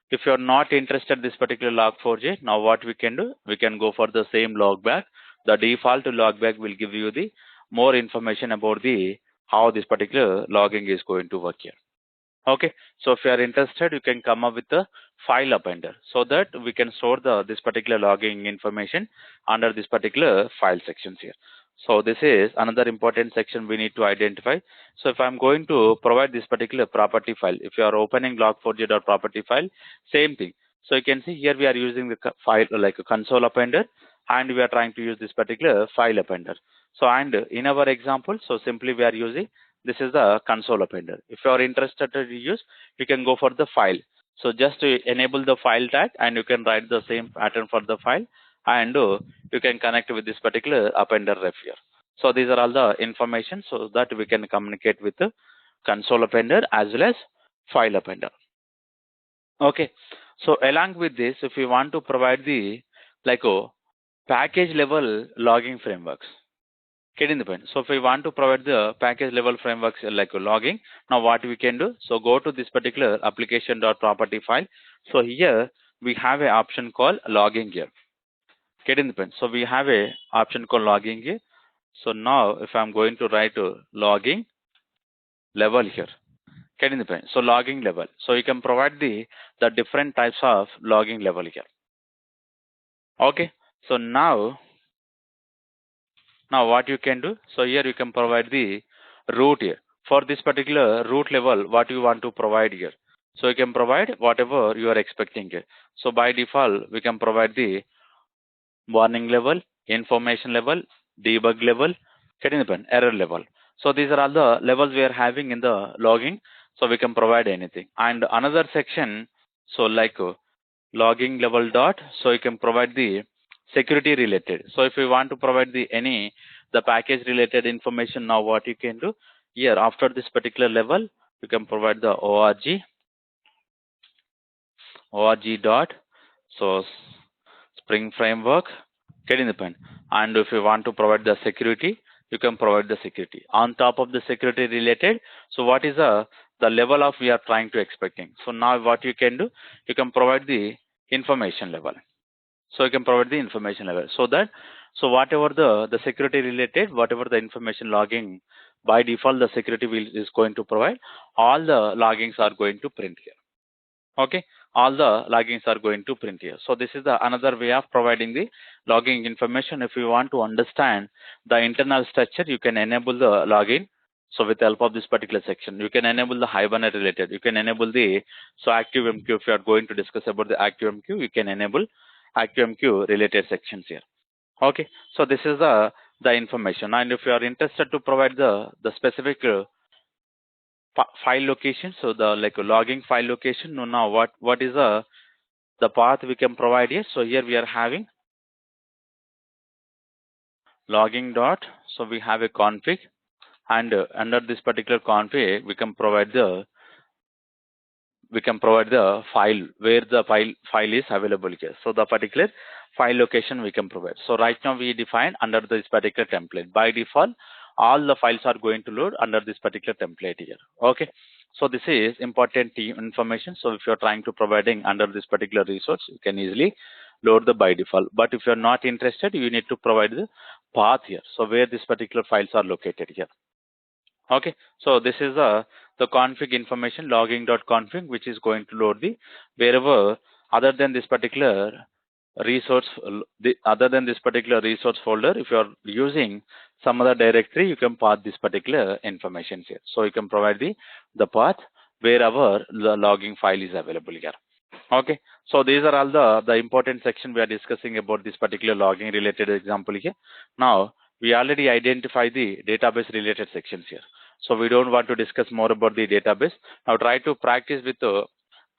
if you are not interested in this particular log4j, now what we can do, we can go for the same logback. The default logback will give you the more information about the how this particular logging is going to work here. Okay, so if you are interested, you can come up with the file appender so that we can store this particular logging information under this particular file sections here. So this is another important section we need to identify. So if I'm going to provide this particular property file, if you are opening log4j.property file, same thing. So you can see here we are using the file like a console appender, and we are trying to use this particular file appender. So and in our example, so simply we are using this is the console appender. If you are interested to use, you can go for the file. So just to enable the file tag, and you can write the same pattern for the file, and you can connect with this particular appender ref here. So these are all the information so that we can communicate with the console appender as well as file appender. Okay. So along with this, if you want to provide the like package level logging frameworks. Getting the point. So if we want to provide the package level frameworks like logging, now what we can do, so go to this particular application.property file. So here we have an option called logging here. Getting the point. So we have a option called logging here. So now if I'm going to write logging level here, getting the point. So logging level. So you can provide the different types of logging level here. Okay. So now what you can do, so here you can provide the root here. For this particular root level, what you want to provide here. So you can provide whatever you are expecting here. So by default, we can provide the warning level, information level, debug level, getting the pen, error level. So these are all the levels we are having in the logging. So we can provide anything. And another section, so like logging level dot, so you can provide the security related. So if you want to provide the package related information, now what you can do here after this particular level, you can provide the org dot, so spring framework, getting the pen. And if you want to provide the security, you can provide the security on top of the security related. So what is the level of we are trying to expecting. So now what you can do, you can provide the information level. So you can provide the information level so that, so whatever the security related, whatever the information logging, by default the security is going to provide, all the loggings are going to print here. Okay, all the loggings are going to print here. So this is the another way of providing the logging information. If you want to understand the internal structure, you can enable the login. So with the help of this particular section, you can enable the Hibernate related. You can enable the ActiveMQ. If you are going to discuss about the ActiveMQ, you can enable ActiveMQ related sections here. Okay, so this is the information. And if you are interested to provide the specific file location. So the like logging file location. Now what is the path we can provide here? So here we are having logging dot. So we have a config, and under this particular config we can provide the file where the file is available here. So the particular file location we can provide. So right now we define under this particular template. By default, all the files are going to load under this particular template here. Okay. So this is important information. So if you're trying to providing under this particular resource, you can easily load the by default. But if you're not interested, you need to provide the path here. So where this particular files are located here. Okay, so this is the config information logging.config, which is going to load the wherever other than this particular resource, other than this particular resource folder. If you are using some other directory, you can path this particular information here. So you can provide the path wherever the logging file is available here. Okay, so these are all the important section we are discussing about this particular logging related example here. Now we already identify the database related sections here, so we don't want to discuss more about the database. Now try to practice with the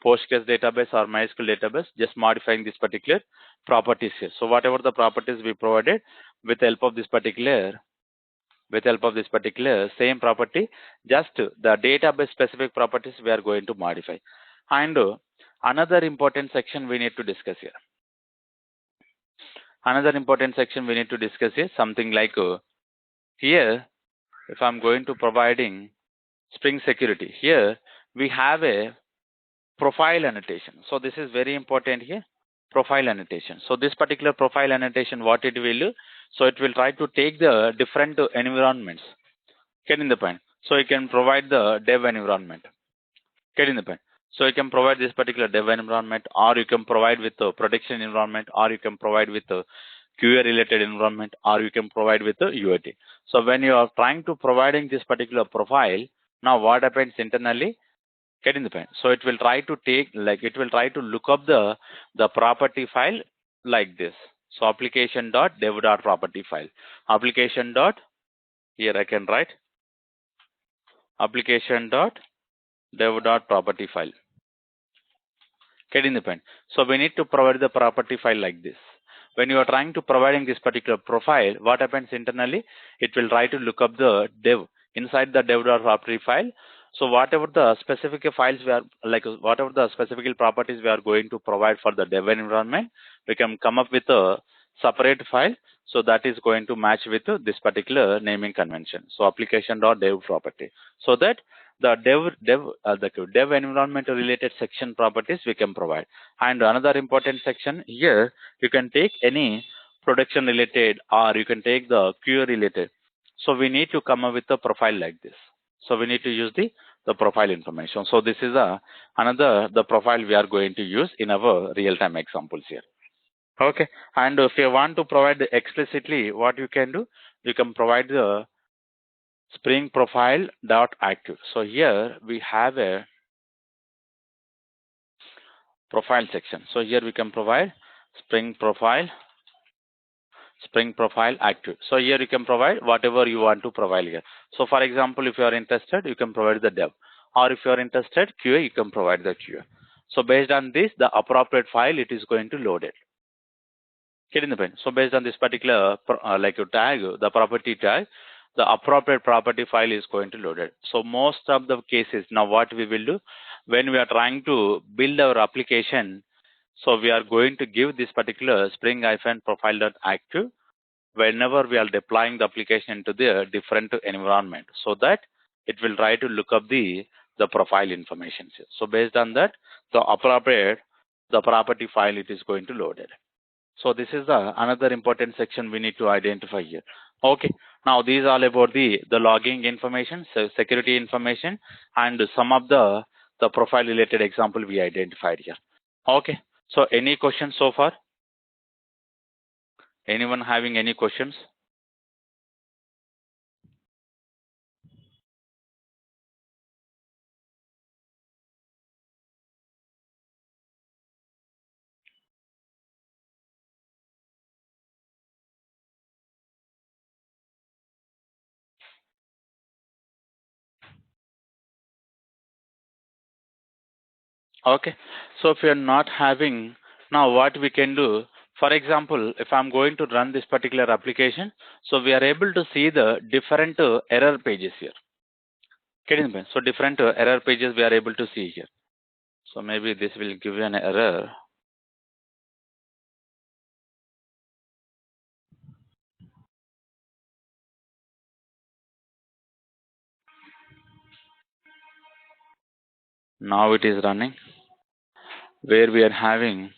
Postgres database or MySQL database, just modifying this particular properties here. So whatever the properties we provided, with the help of this particular same property, just the database specific properties we are going to modify. And another important section we need to discuss here. Something like here, if I'm going to providing Spring Security, here we have a profile annotation. So this is very important here, profile annotation. So this particular profile annotation, what it will do, so it will try to take the different environments. Getting the point? So you can provide the dev environment. Getting the point? So you can provide this particular dev environment, or you can provide with the production environment, or you can provide with the QA related environment, or you can provide with the UAT. So when you are trying to providing this particular profile, now what happens internally? Getting the point? So it will try to take, like it will try to look up the property file like this. So application.dev.property file. Application dot, here I can write application.dev.property file. Getting the point? So we need to provide the property file like this. When you are trying to providing this particular profile, what happens internally? It will try to look up the dev inside the dev.property file. So whatever the specific files we are whatever the specific properties we are going to provide for the dev environment, we can come up with a separate file. So that is going to match with this particular naming convention. So application.dev property. So that the dev environment related section properties we can provide. And another important section here, you can take any production related, or you can take the QA related. So we need to come up with a profile like this. So we need to use the profile information. So this is the profile we are going to use in our real-time examples here. Okay, and if you want to provide explicitly, what you can do, you can provide the Spring profile dot active. So here we have a profile section. So here we can provide Spring profile active. So here you can provide whatever you want to provide here. So for example, if you are interested, you can provide the dev, or if you are interested QA, you can provide the QA. So based on this, the appropriate file it is going to load it. Getting the point? So based on this particular like a tag, the property tag, the appropriate property file is going to load it. So most of the cases, now what we will do, when we are trying to build our application, so we are going to give this particular spring-profile.active whenever we are deploying the application into the different environment, so that it will try to look up the profile information. So based on that, the appropriate property file it is going to load it. So this is another important section we need to identify here. Okay, now these are all about the logging information, so security information, and some of the profile related example we identified here. Okay, so any questions so far? Anyone having any questions? Okay. So if we are not having, now what we can do, for example, if I'm going to run this particular application, so we are able to see the different error pages here. Getting the point? So different error pages we are able to see here. So maybe this will give you an error. Now it is running where we are having.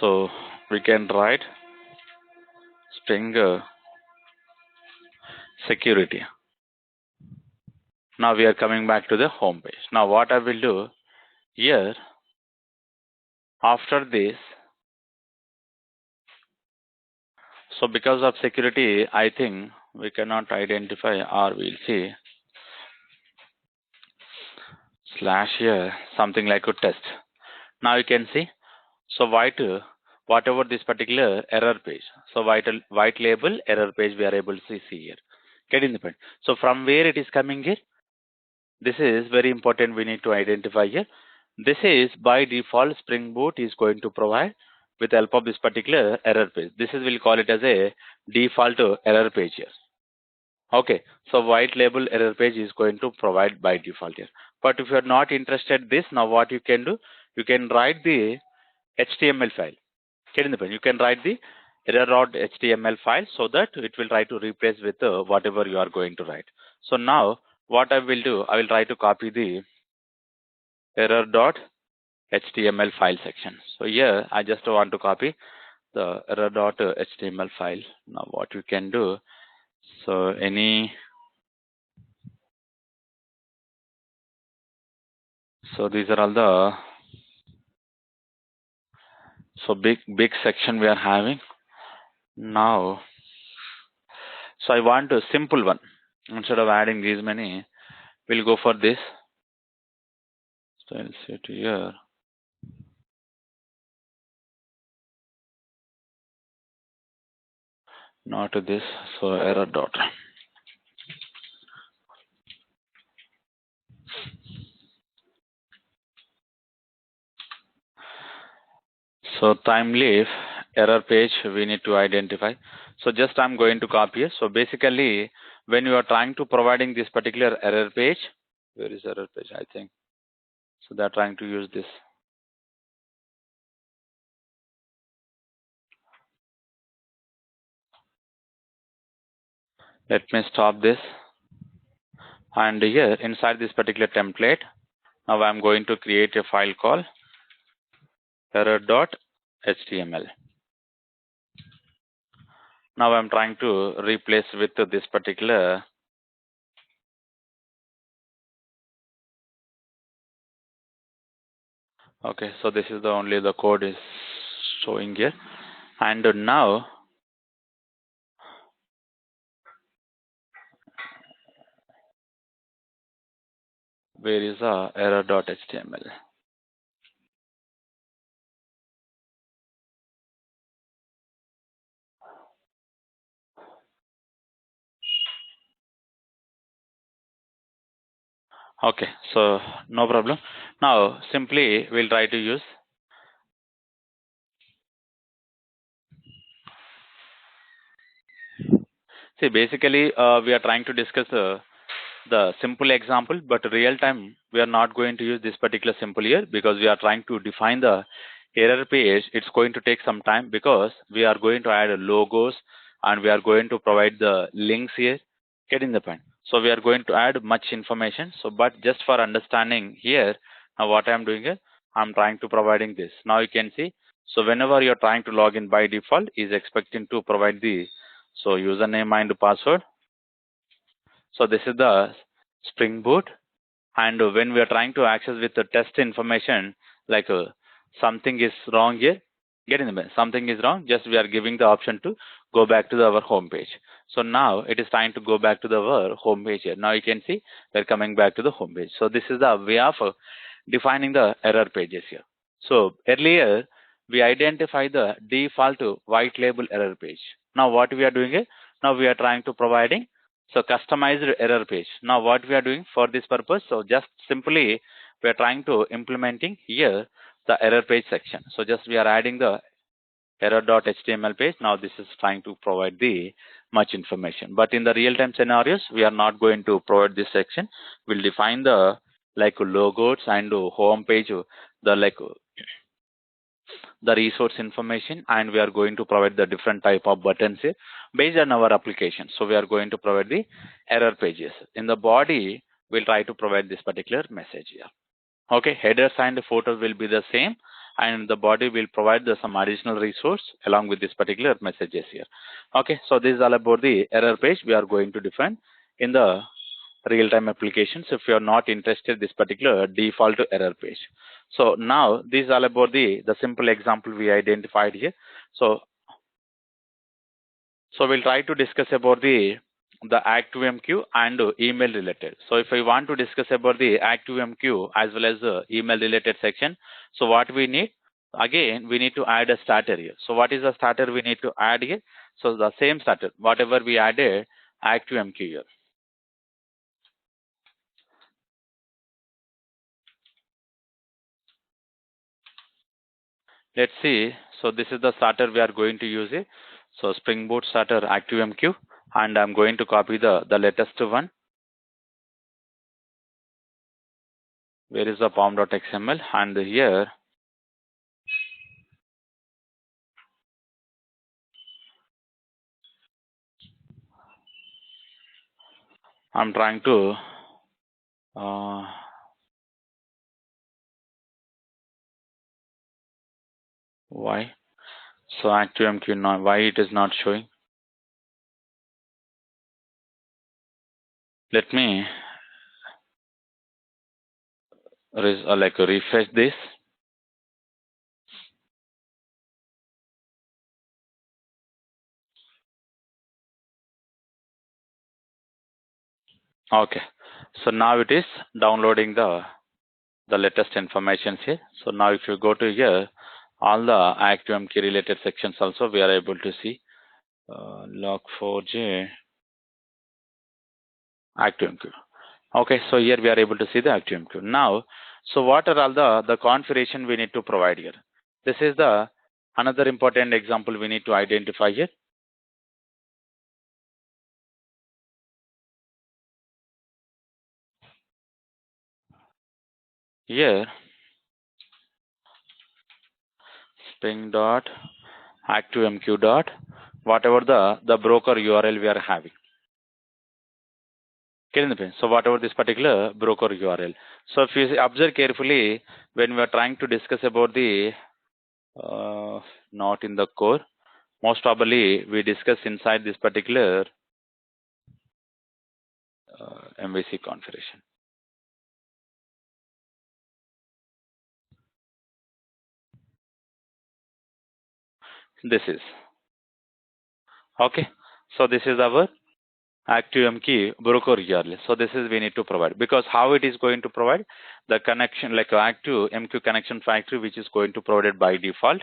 So we can write Spring security. Now we are coming back to the home page. Now what I will do here, after this, so because of security, I think we cannot identify, or we'll see slash here, something like a test. Now you can see, so whatever this particular error page, so white label error page we are able to see here. Getting the point? So from where it is coming here, this is very important, we need to identify here. This is by default Spring Boot is going to provide with the help of this particular error page. This is, we'll call it as a default error page here. Okay, so white label error page is going to provide by default here. But if you are not interested this, now what you can do, you can write the HTML file. Getting the point? You can write the error.html file so that it will try to replace with whatever you are going to write. So now what I will do, I will try to copy the error.html file section. So here I just want to copy the error.html file. Now what you can do, so so these are all the, so big section we are having now. So I want a simple one. Instead of adding these many, we'll go for this. So I'll set here. Not this, so error dot. So time leaf error page we need to identify. So just I'm going to copy it. So basically, when you are trying to providing this particular error page, where is error page? I think so. They're trying to use this. Let me stop this. And here inside this particular template, now I'm going to create a file called error.html. Now I'm trying to replace with this particular. Okay, so this is the only the code is showing here. And now where is the error.html? Okay, so no problem. Now simply we'll try to use. See, basically we are trying to discuss the simple example, but real time we are not going to use this particular simple here because we are trying to define the error page. It's going to take some time because we are going to add logos and we are going to provide the links here. Getting the point? So we are going to add much information. So but just for understanding here, now what I am doing here, I'm trying to providing this. Now you can see, so whenever you're trying to log in by default is expecting to provide the so username and password. So this is the Spring Boot, and when we are trying to access with the test information, like something is wrong here, get in the mail, something is wrong, just we are giving the option to go back to our home page. So now it is time to go back to our home page here. Now you can see we're coming back to the home page. So this is the way of defining the error pages here. So earlier we identify the default white label error page. Now what we are doing is, now we are trying to providing So customized error page. Now what we are doing for this purpose, so just simply we are trying to implementing here the error page section. So just we are adding the error.html page. Now this is trying to provide the much information. But in the real-time scenarios, we are not going to provide this section. We'll define the like logos and home page, the like the resource information, and we are going to provide the different type of buttons here based on our application. So we are going to provide the error pages. In the body, we'll try to provide this particular message here. Okay, headers and photos will be the same, and the body will provide some additional resource along with this particular messages here. Okay, so this is all about the error page we are going to define in the real-time applications if you are not interested this particular default error page. So now this is all about the simple example we identified here. So we'll try to discuss about the ActiveMQ and email related. So if I want to discuss about the ActiveMQ as well as the email related section, so what we need, again we need to add a starter here. So what is the starter we need to add here? So the same starter, whatever we added ActiveMQ here. Let's see. So this is the starter we are going to use it. So Spring Boot starter ActiveMQ, and I'm going to copy the latest one. Where is the pom.xml? And here I'm trying to why? So ActiveMQ now, why it is not showing? Let me refresh this. Okay. So now it is downloading the latest information here. So now if you go to here, all the ActiveMQ related sections also we are able to see. Log4j ActiveMQ. Okay, so here we are able to see the ActiveMQ. Now, so what are all the configuration we need to provide here? This is the another important example we need to identify here. Here, Spring dot ActiveMQ dot whatever the broker URL we are having. So whatever this particular broker URL. So if you observe carefully, when we are trying to discuss about the not in the core, most probably we discuss inside this particular MVC configuration. This is okay. So this is our ActiveMQ broker URL. So this is we need to provide, because how it is going to provide the connection like ActiveMQ connection factory, which is going to provided by default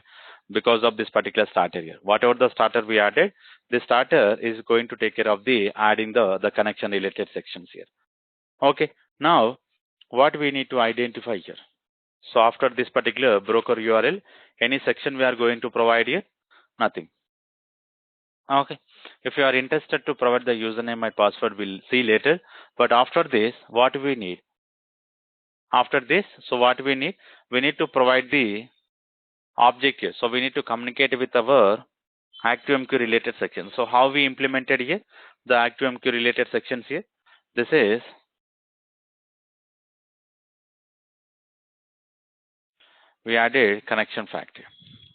because of this particular starter here. Whatever the starter we added, the starter is going to take care of the adding the connection related sections here. Okay. Now what we need to identify here. So after this particular broker URL, any section we are going to provide here? Nothing. Okay. If you are interested to provide the username and password, we'll see later. But after this, what we need? After this, so what we need? We need to provide the object here. So we need to communicate with our ActiveMQ related section. So how we implemented here the ActiveMQ related sections here? This is we added connection factory.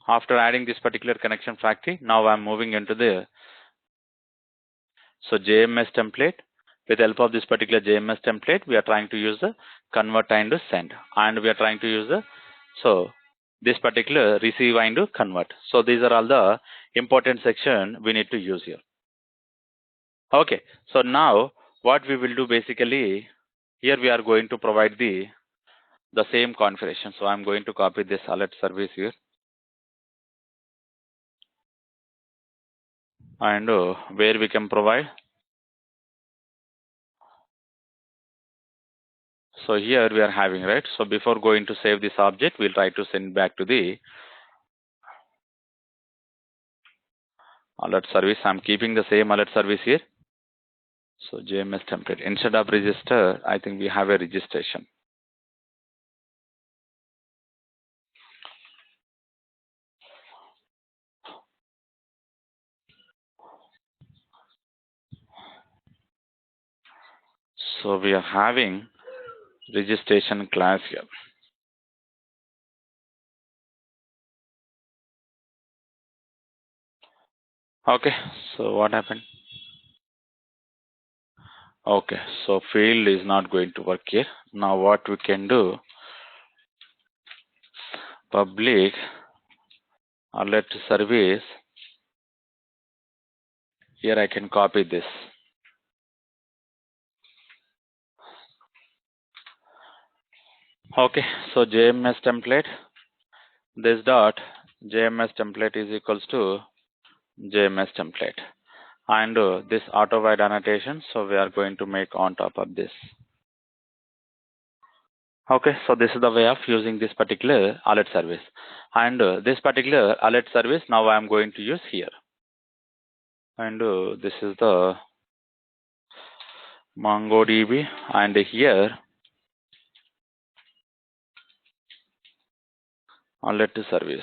After adding this particular connection factory, now I'm moving into the JMS template. With the help of this particular JMS template, we are trying to use the convert and send, and we are trying to use the this particular receive and convert. So these are all the important section we need to use here. Okay, so now what we will do basically, here we are going to provide the same configuration. So I'm going to copy this alert service here, and where we can provide So here we are having, right? So before going to save this object, we'll try to send back to the alert service. I'm keeping the same alert service here. So JMS template. Instead of register, I think we have a registration. So we are having registration class here. Okay, so what happened? Okay, so field is not going to work here. Now what we can do, public alert service. Here I can copy this. Okay, so JMS template, this dot JMS template is equals to JMS template. And this auto wide annotation, so we are going to make on top of this. Okay, so this is the way of using this particular alert service. And this particular alert service now I am going to use here. And this is the MongoDB, and here alert service.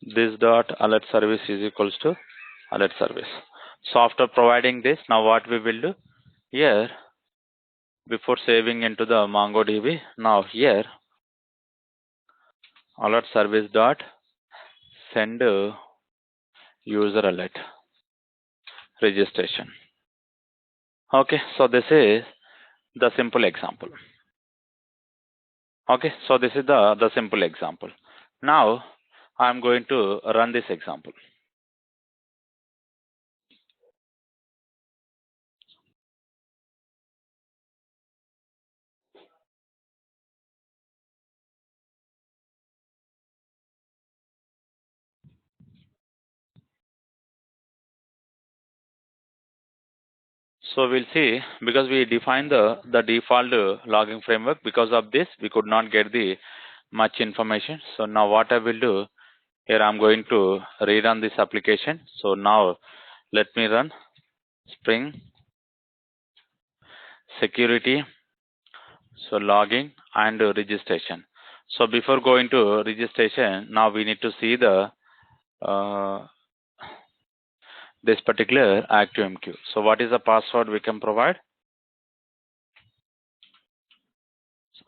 This dot alert service is equals to alert service. So after providing this, now what we will do here, before saving into the MongoDB, now here alert service dot send user alert registration. Okay, so this is the simple example. Okay, so this is the simple example. Now I'm going to run this example. So we'll see, because we defined the default logging framework, because of this we could not get the much information. So now what I will do here, I'm going to rerun this application. So now let me run Spring security, so logging and registration. So before going to registration, now we need to see the this particular ActiveMQ. So what is the password we can provide?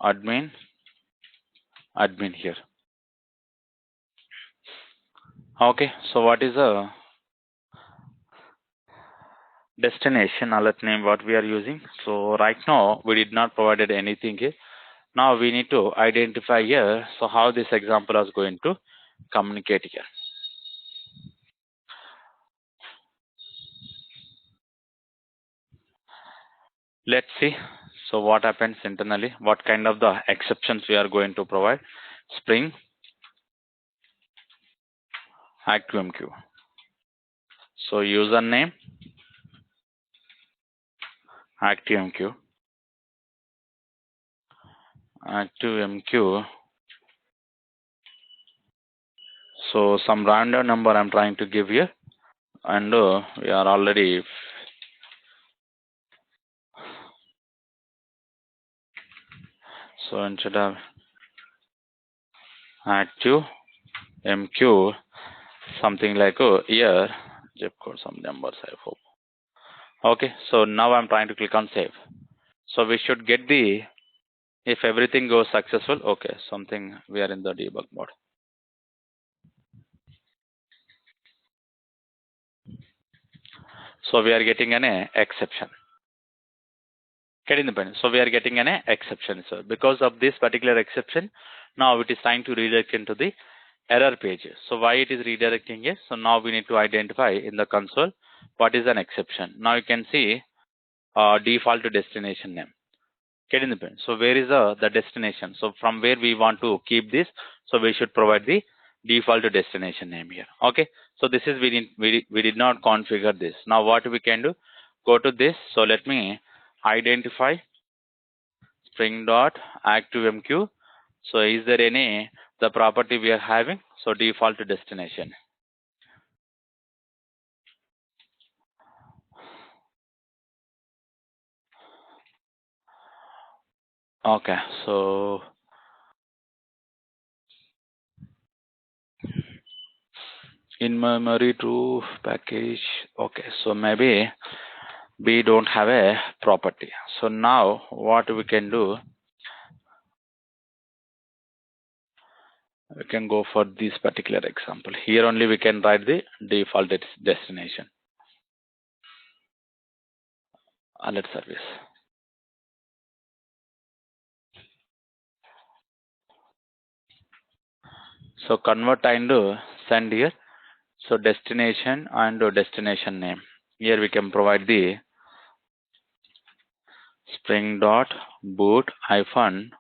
Admin here. Okay, so what is the destination alert name what we are using? So right now we did not provided anything here. Now we need to identify here, so how this example is going to communicate here. Let's see, so what happens internally, what kind of the exceptions we are going to provide. Spring ActiveMQ. So username ActiveMQ. So some random number I'm trying to give here, and we are already so instead of ActiveMQ, something like year, zip code, some numbers I hope. Okay, so now I'm trying to click on save. So we should get the, if everything goes successful, okay, something we are in the debug mode. So we are getting an exception. Getting the point. So we are getting an exception. So because of this particular exception, now it is trying to redirect into the error page. So why it is redirecting it? So now we need to identify in the console what is an exception. Now you can see default destination name. Getting the point. So where is the destination? So from where we want to keep this, so we should provide the default destination name here. Okay. So this is we did not configure this. Now what we can do? Go to this. So let me identify Spring dot ActiveMQ. So is there any the property we are having? So default destination. Okay. So in memory to package. Okay. So maybe we don't have a property. So now what we can do? We can go for this particular example. Here only we can write the default destination. Alert service. So convert and send here. So destination and destination name. Here we can provide the spring dot boot hyphen.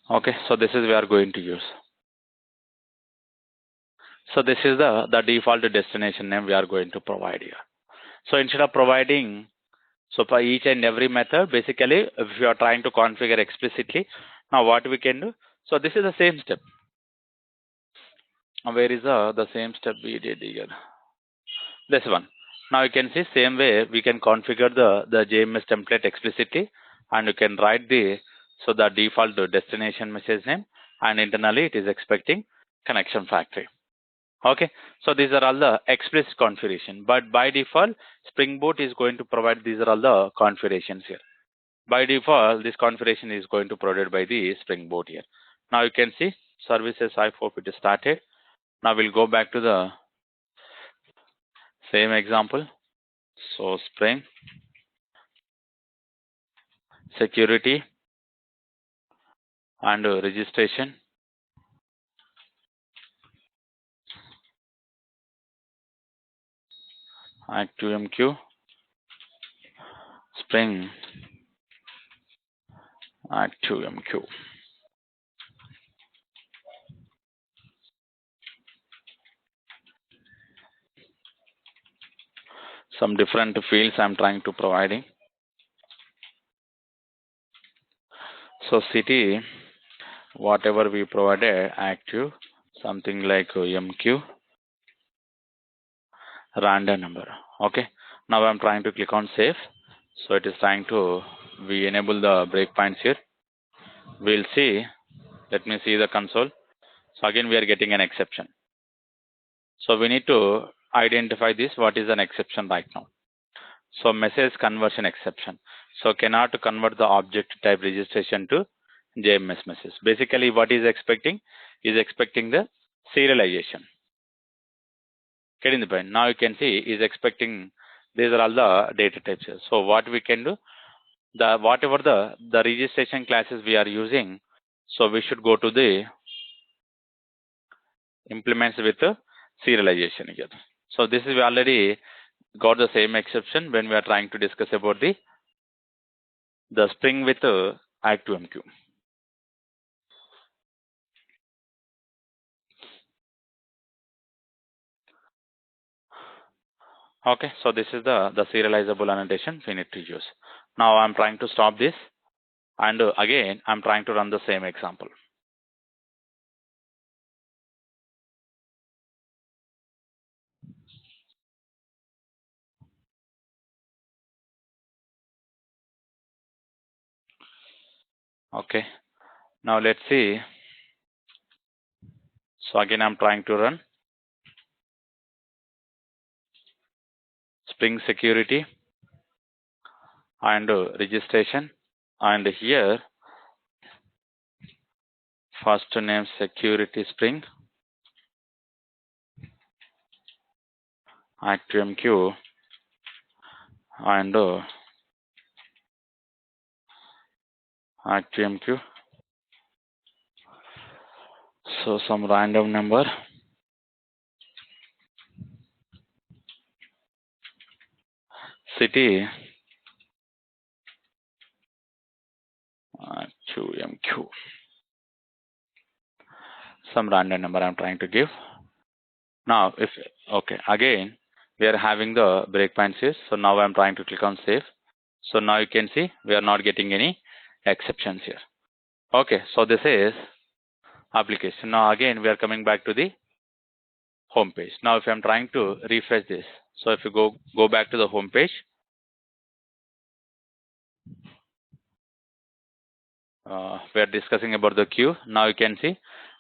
Okay, so this is we are going to use. So this is the default destination name we are going to provide here. So instead of providing, so for each and every method, basically if you are trying to configure explicitly, now what we can do? So this is the same step. Where is the same step we did here? This one. Now you can see same way we can configure the JMS template explicitly, and you can write the so the default destination message name, and internally it is expecting connection factory. Okay, so these are all the explicit configuration, but by default Spring Boot is going to provide these are all the configurations here. By default this configuration is going to provided by the Spring Boot here. Now you can see services. I hope it is started. Now we'll go back to the same example. So Spring security and registration, ActiveMQ, Spring ActiveMQ. Some different fields I'm trying to providing. So city, whatever we provided, active, something like MQ, random number. Okay. Now I'm trying to click on save. So it is trying to, we enable the breakpoints here. We'll see. Let me see the console. So again, we are getting an exception. So we need to identify this. What is an exception right now? So message conversion exception. So cannot convert the object type registration to JMS message. Basically, what is expecting is expecting the serialization. Getting the point. Now you can see is expecting these are all the data types here. So what we can do, the whatever the registration classes we are using, so we should go to the implements with the serialization here. So this is we already got the same exception when we are trying to discuss about the Spring with ActiveMQ. Okay, so this is the serializable annotation we need to use. Now I'm trying to stop this, and again I'm trying to run the same example. Okay, now let's see. So again I'm trying to run Spring security and registration, and here first name security Spring ActiveMQ and ActiveMQ So some random number. City. QMQ. Some random number I'm trying to give. Now, if okay, again we are having the breakpoints here. So now I'm trying to click on save. So now you can see we are not getting any exceptions here. Okay, so this is application. Now again we are coming back to the home page. Now if I'm trying to refresh this, so if you go back to the home page, we are discussing about the queue. Now you can see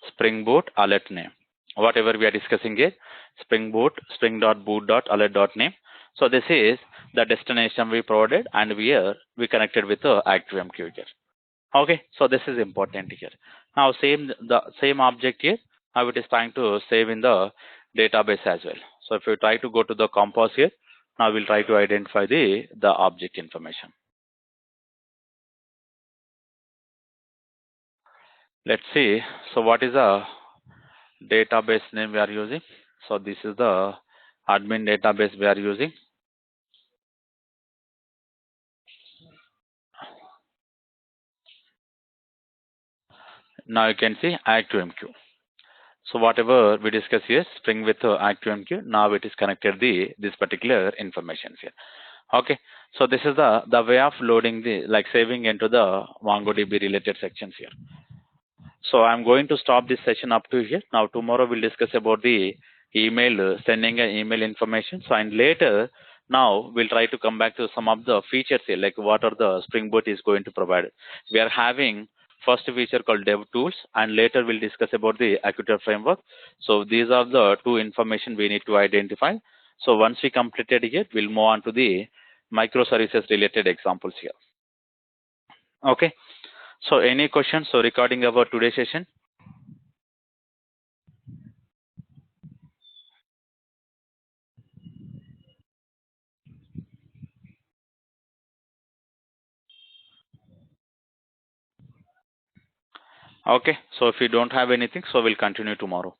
Spring Boot alert name. Whatever we are discussing here, Spring Boot, spring.boot.alert.name. So this is the destination we provided, and we connected with the ActiveMQ here. Okay, so this is important here. Now the same object here, now it is trying to save in the database as well. So if you try to go to the compose here, now we'll try to identify the object information. Let's see. So what is the database name we are using? So this is the admin database we are using. Now you can see ActiveMQ. So whatever we discuss here, Spring with ActiveMQ, now it is connected this particular information here. Okay, so this is the way of loading saving into the MongoDB related sections here. So I'm going to stop this session up to here. Now tomorrow we'll discuss about the email, sending an email information. So and later, now we'll try to come back to some of the features here, like what are the Spring Boot is going to provide. We are having first feature called Dev Tools, and later we'll discuss about the Acuture framework. So these are the two information we need to identify. So once we completed here, we'll move on to the microservices related examples here. Okay. So any questions? So regarding our today's session? Okay. So if you don't have anything, so we'll continue tomorrow.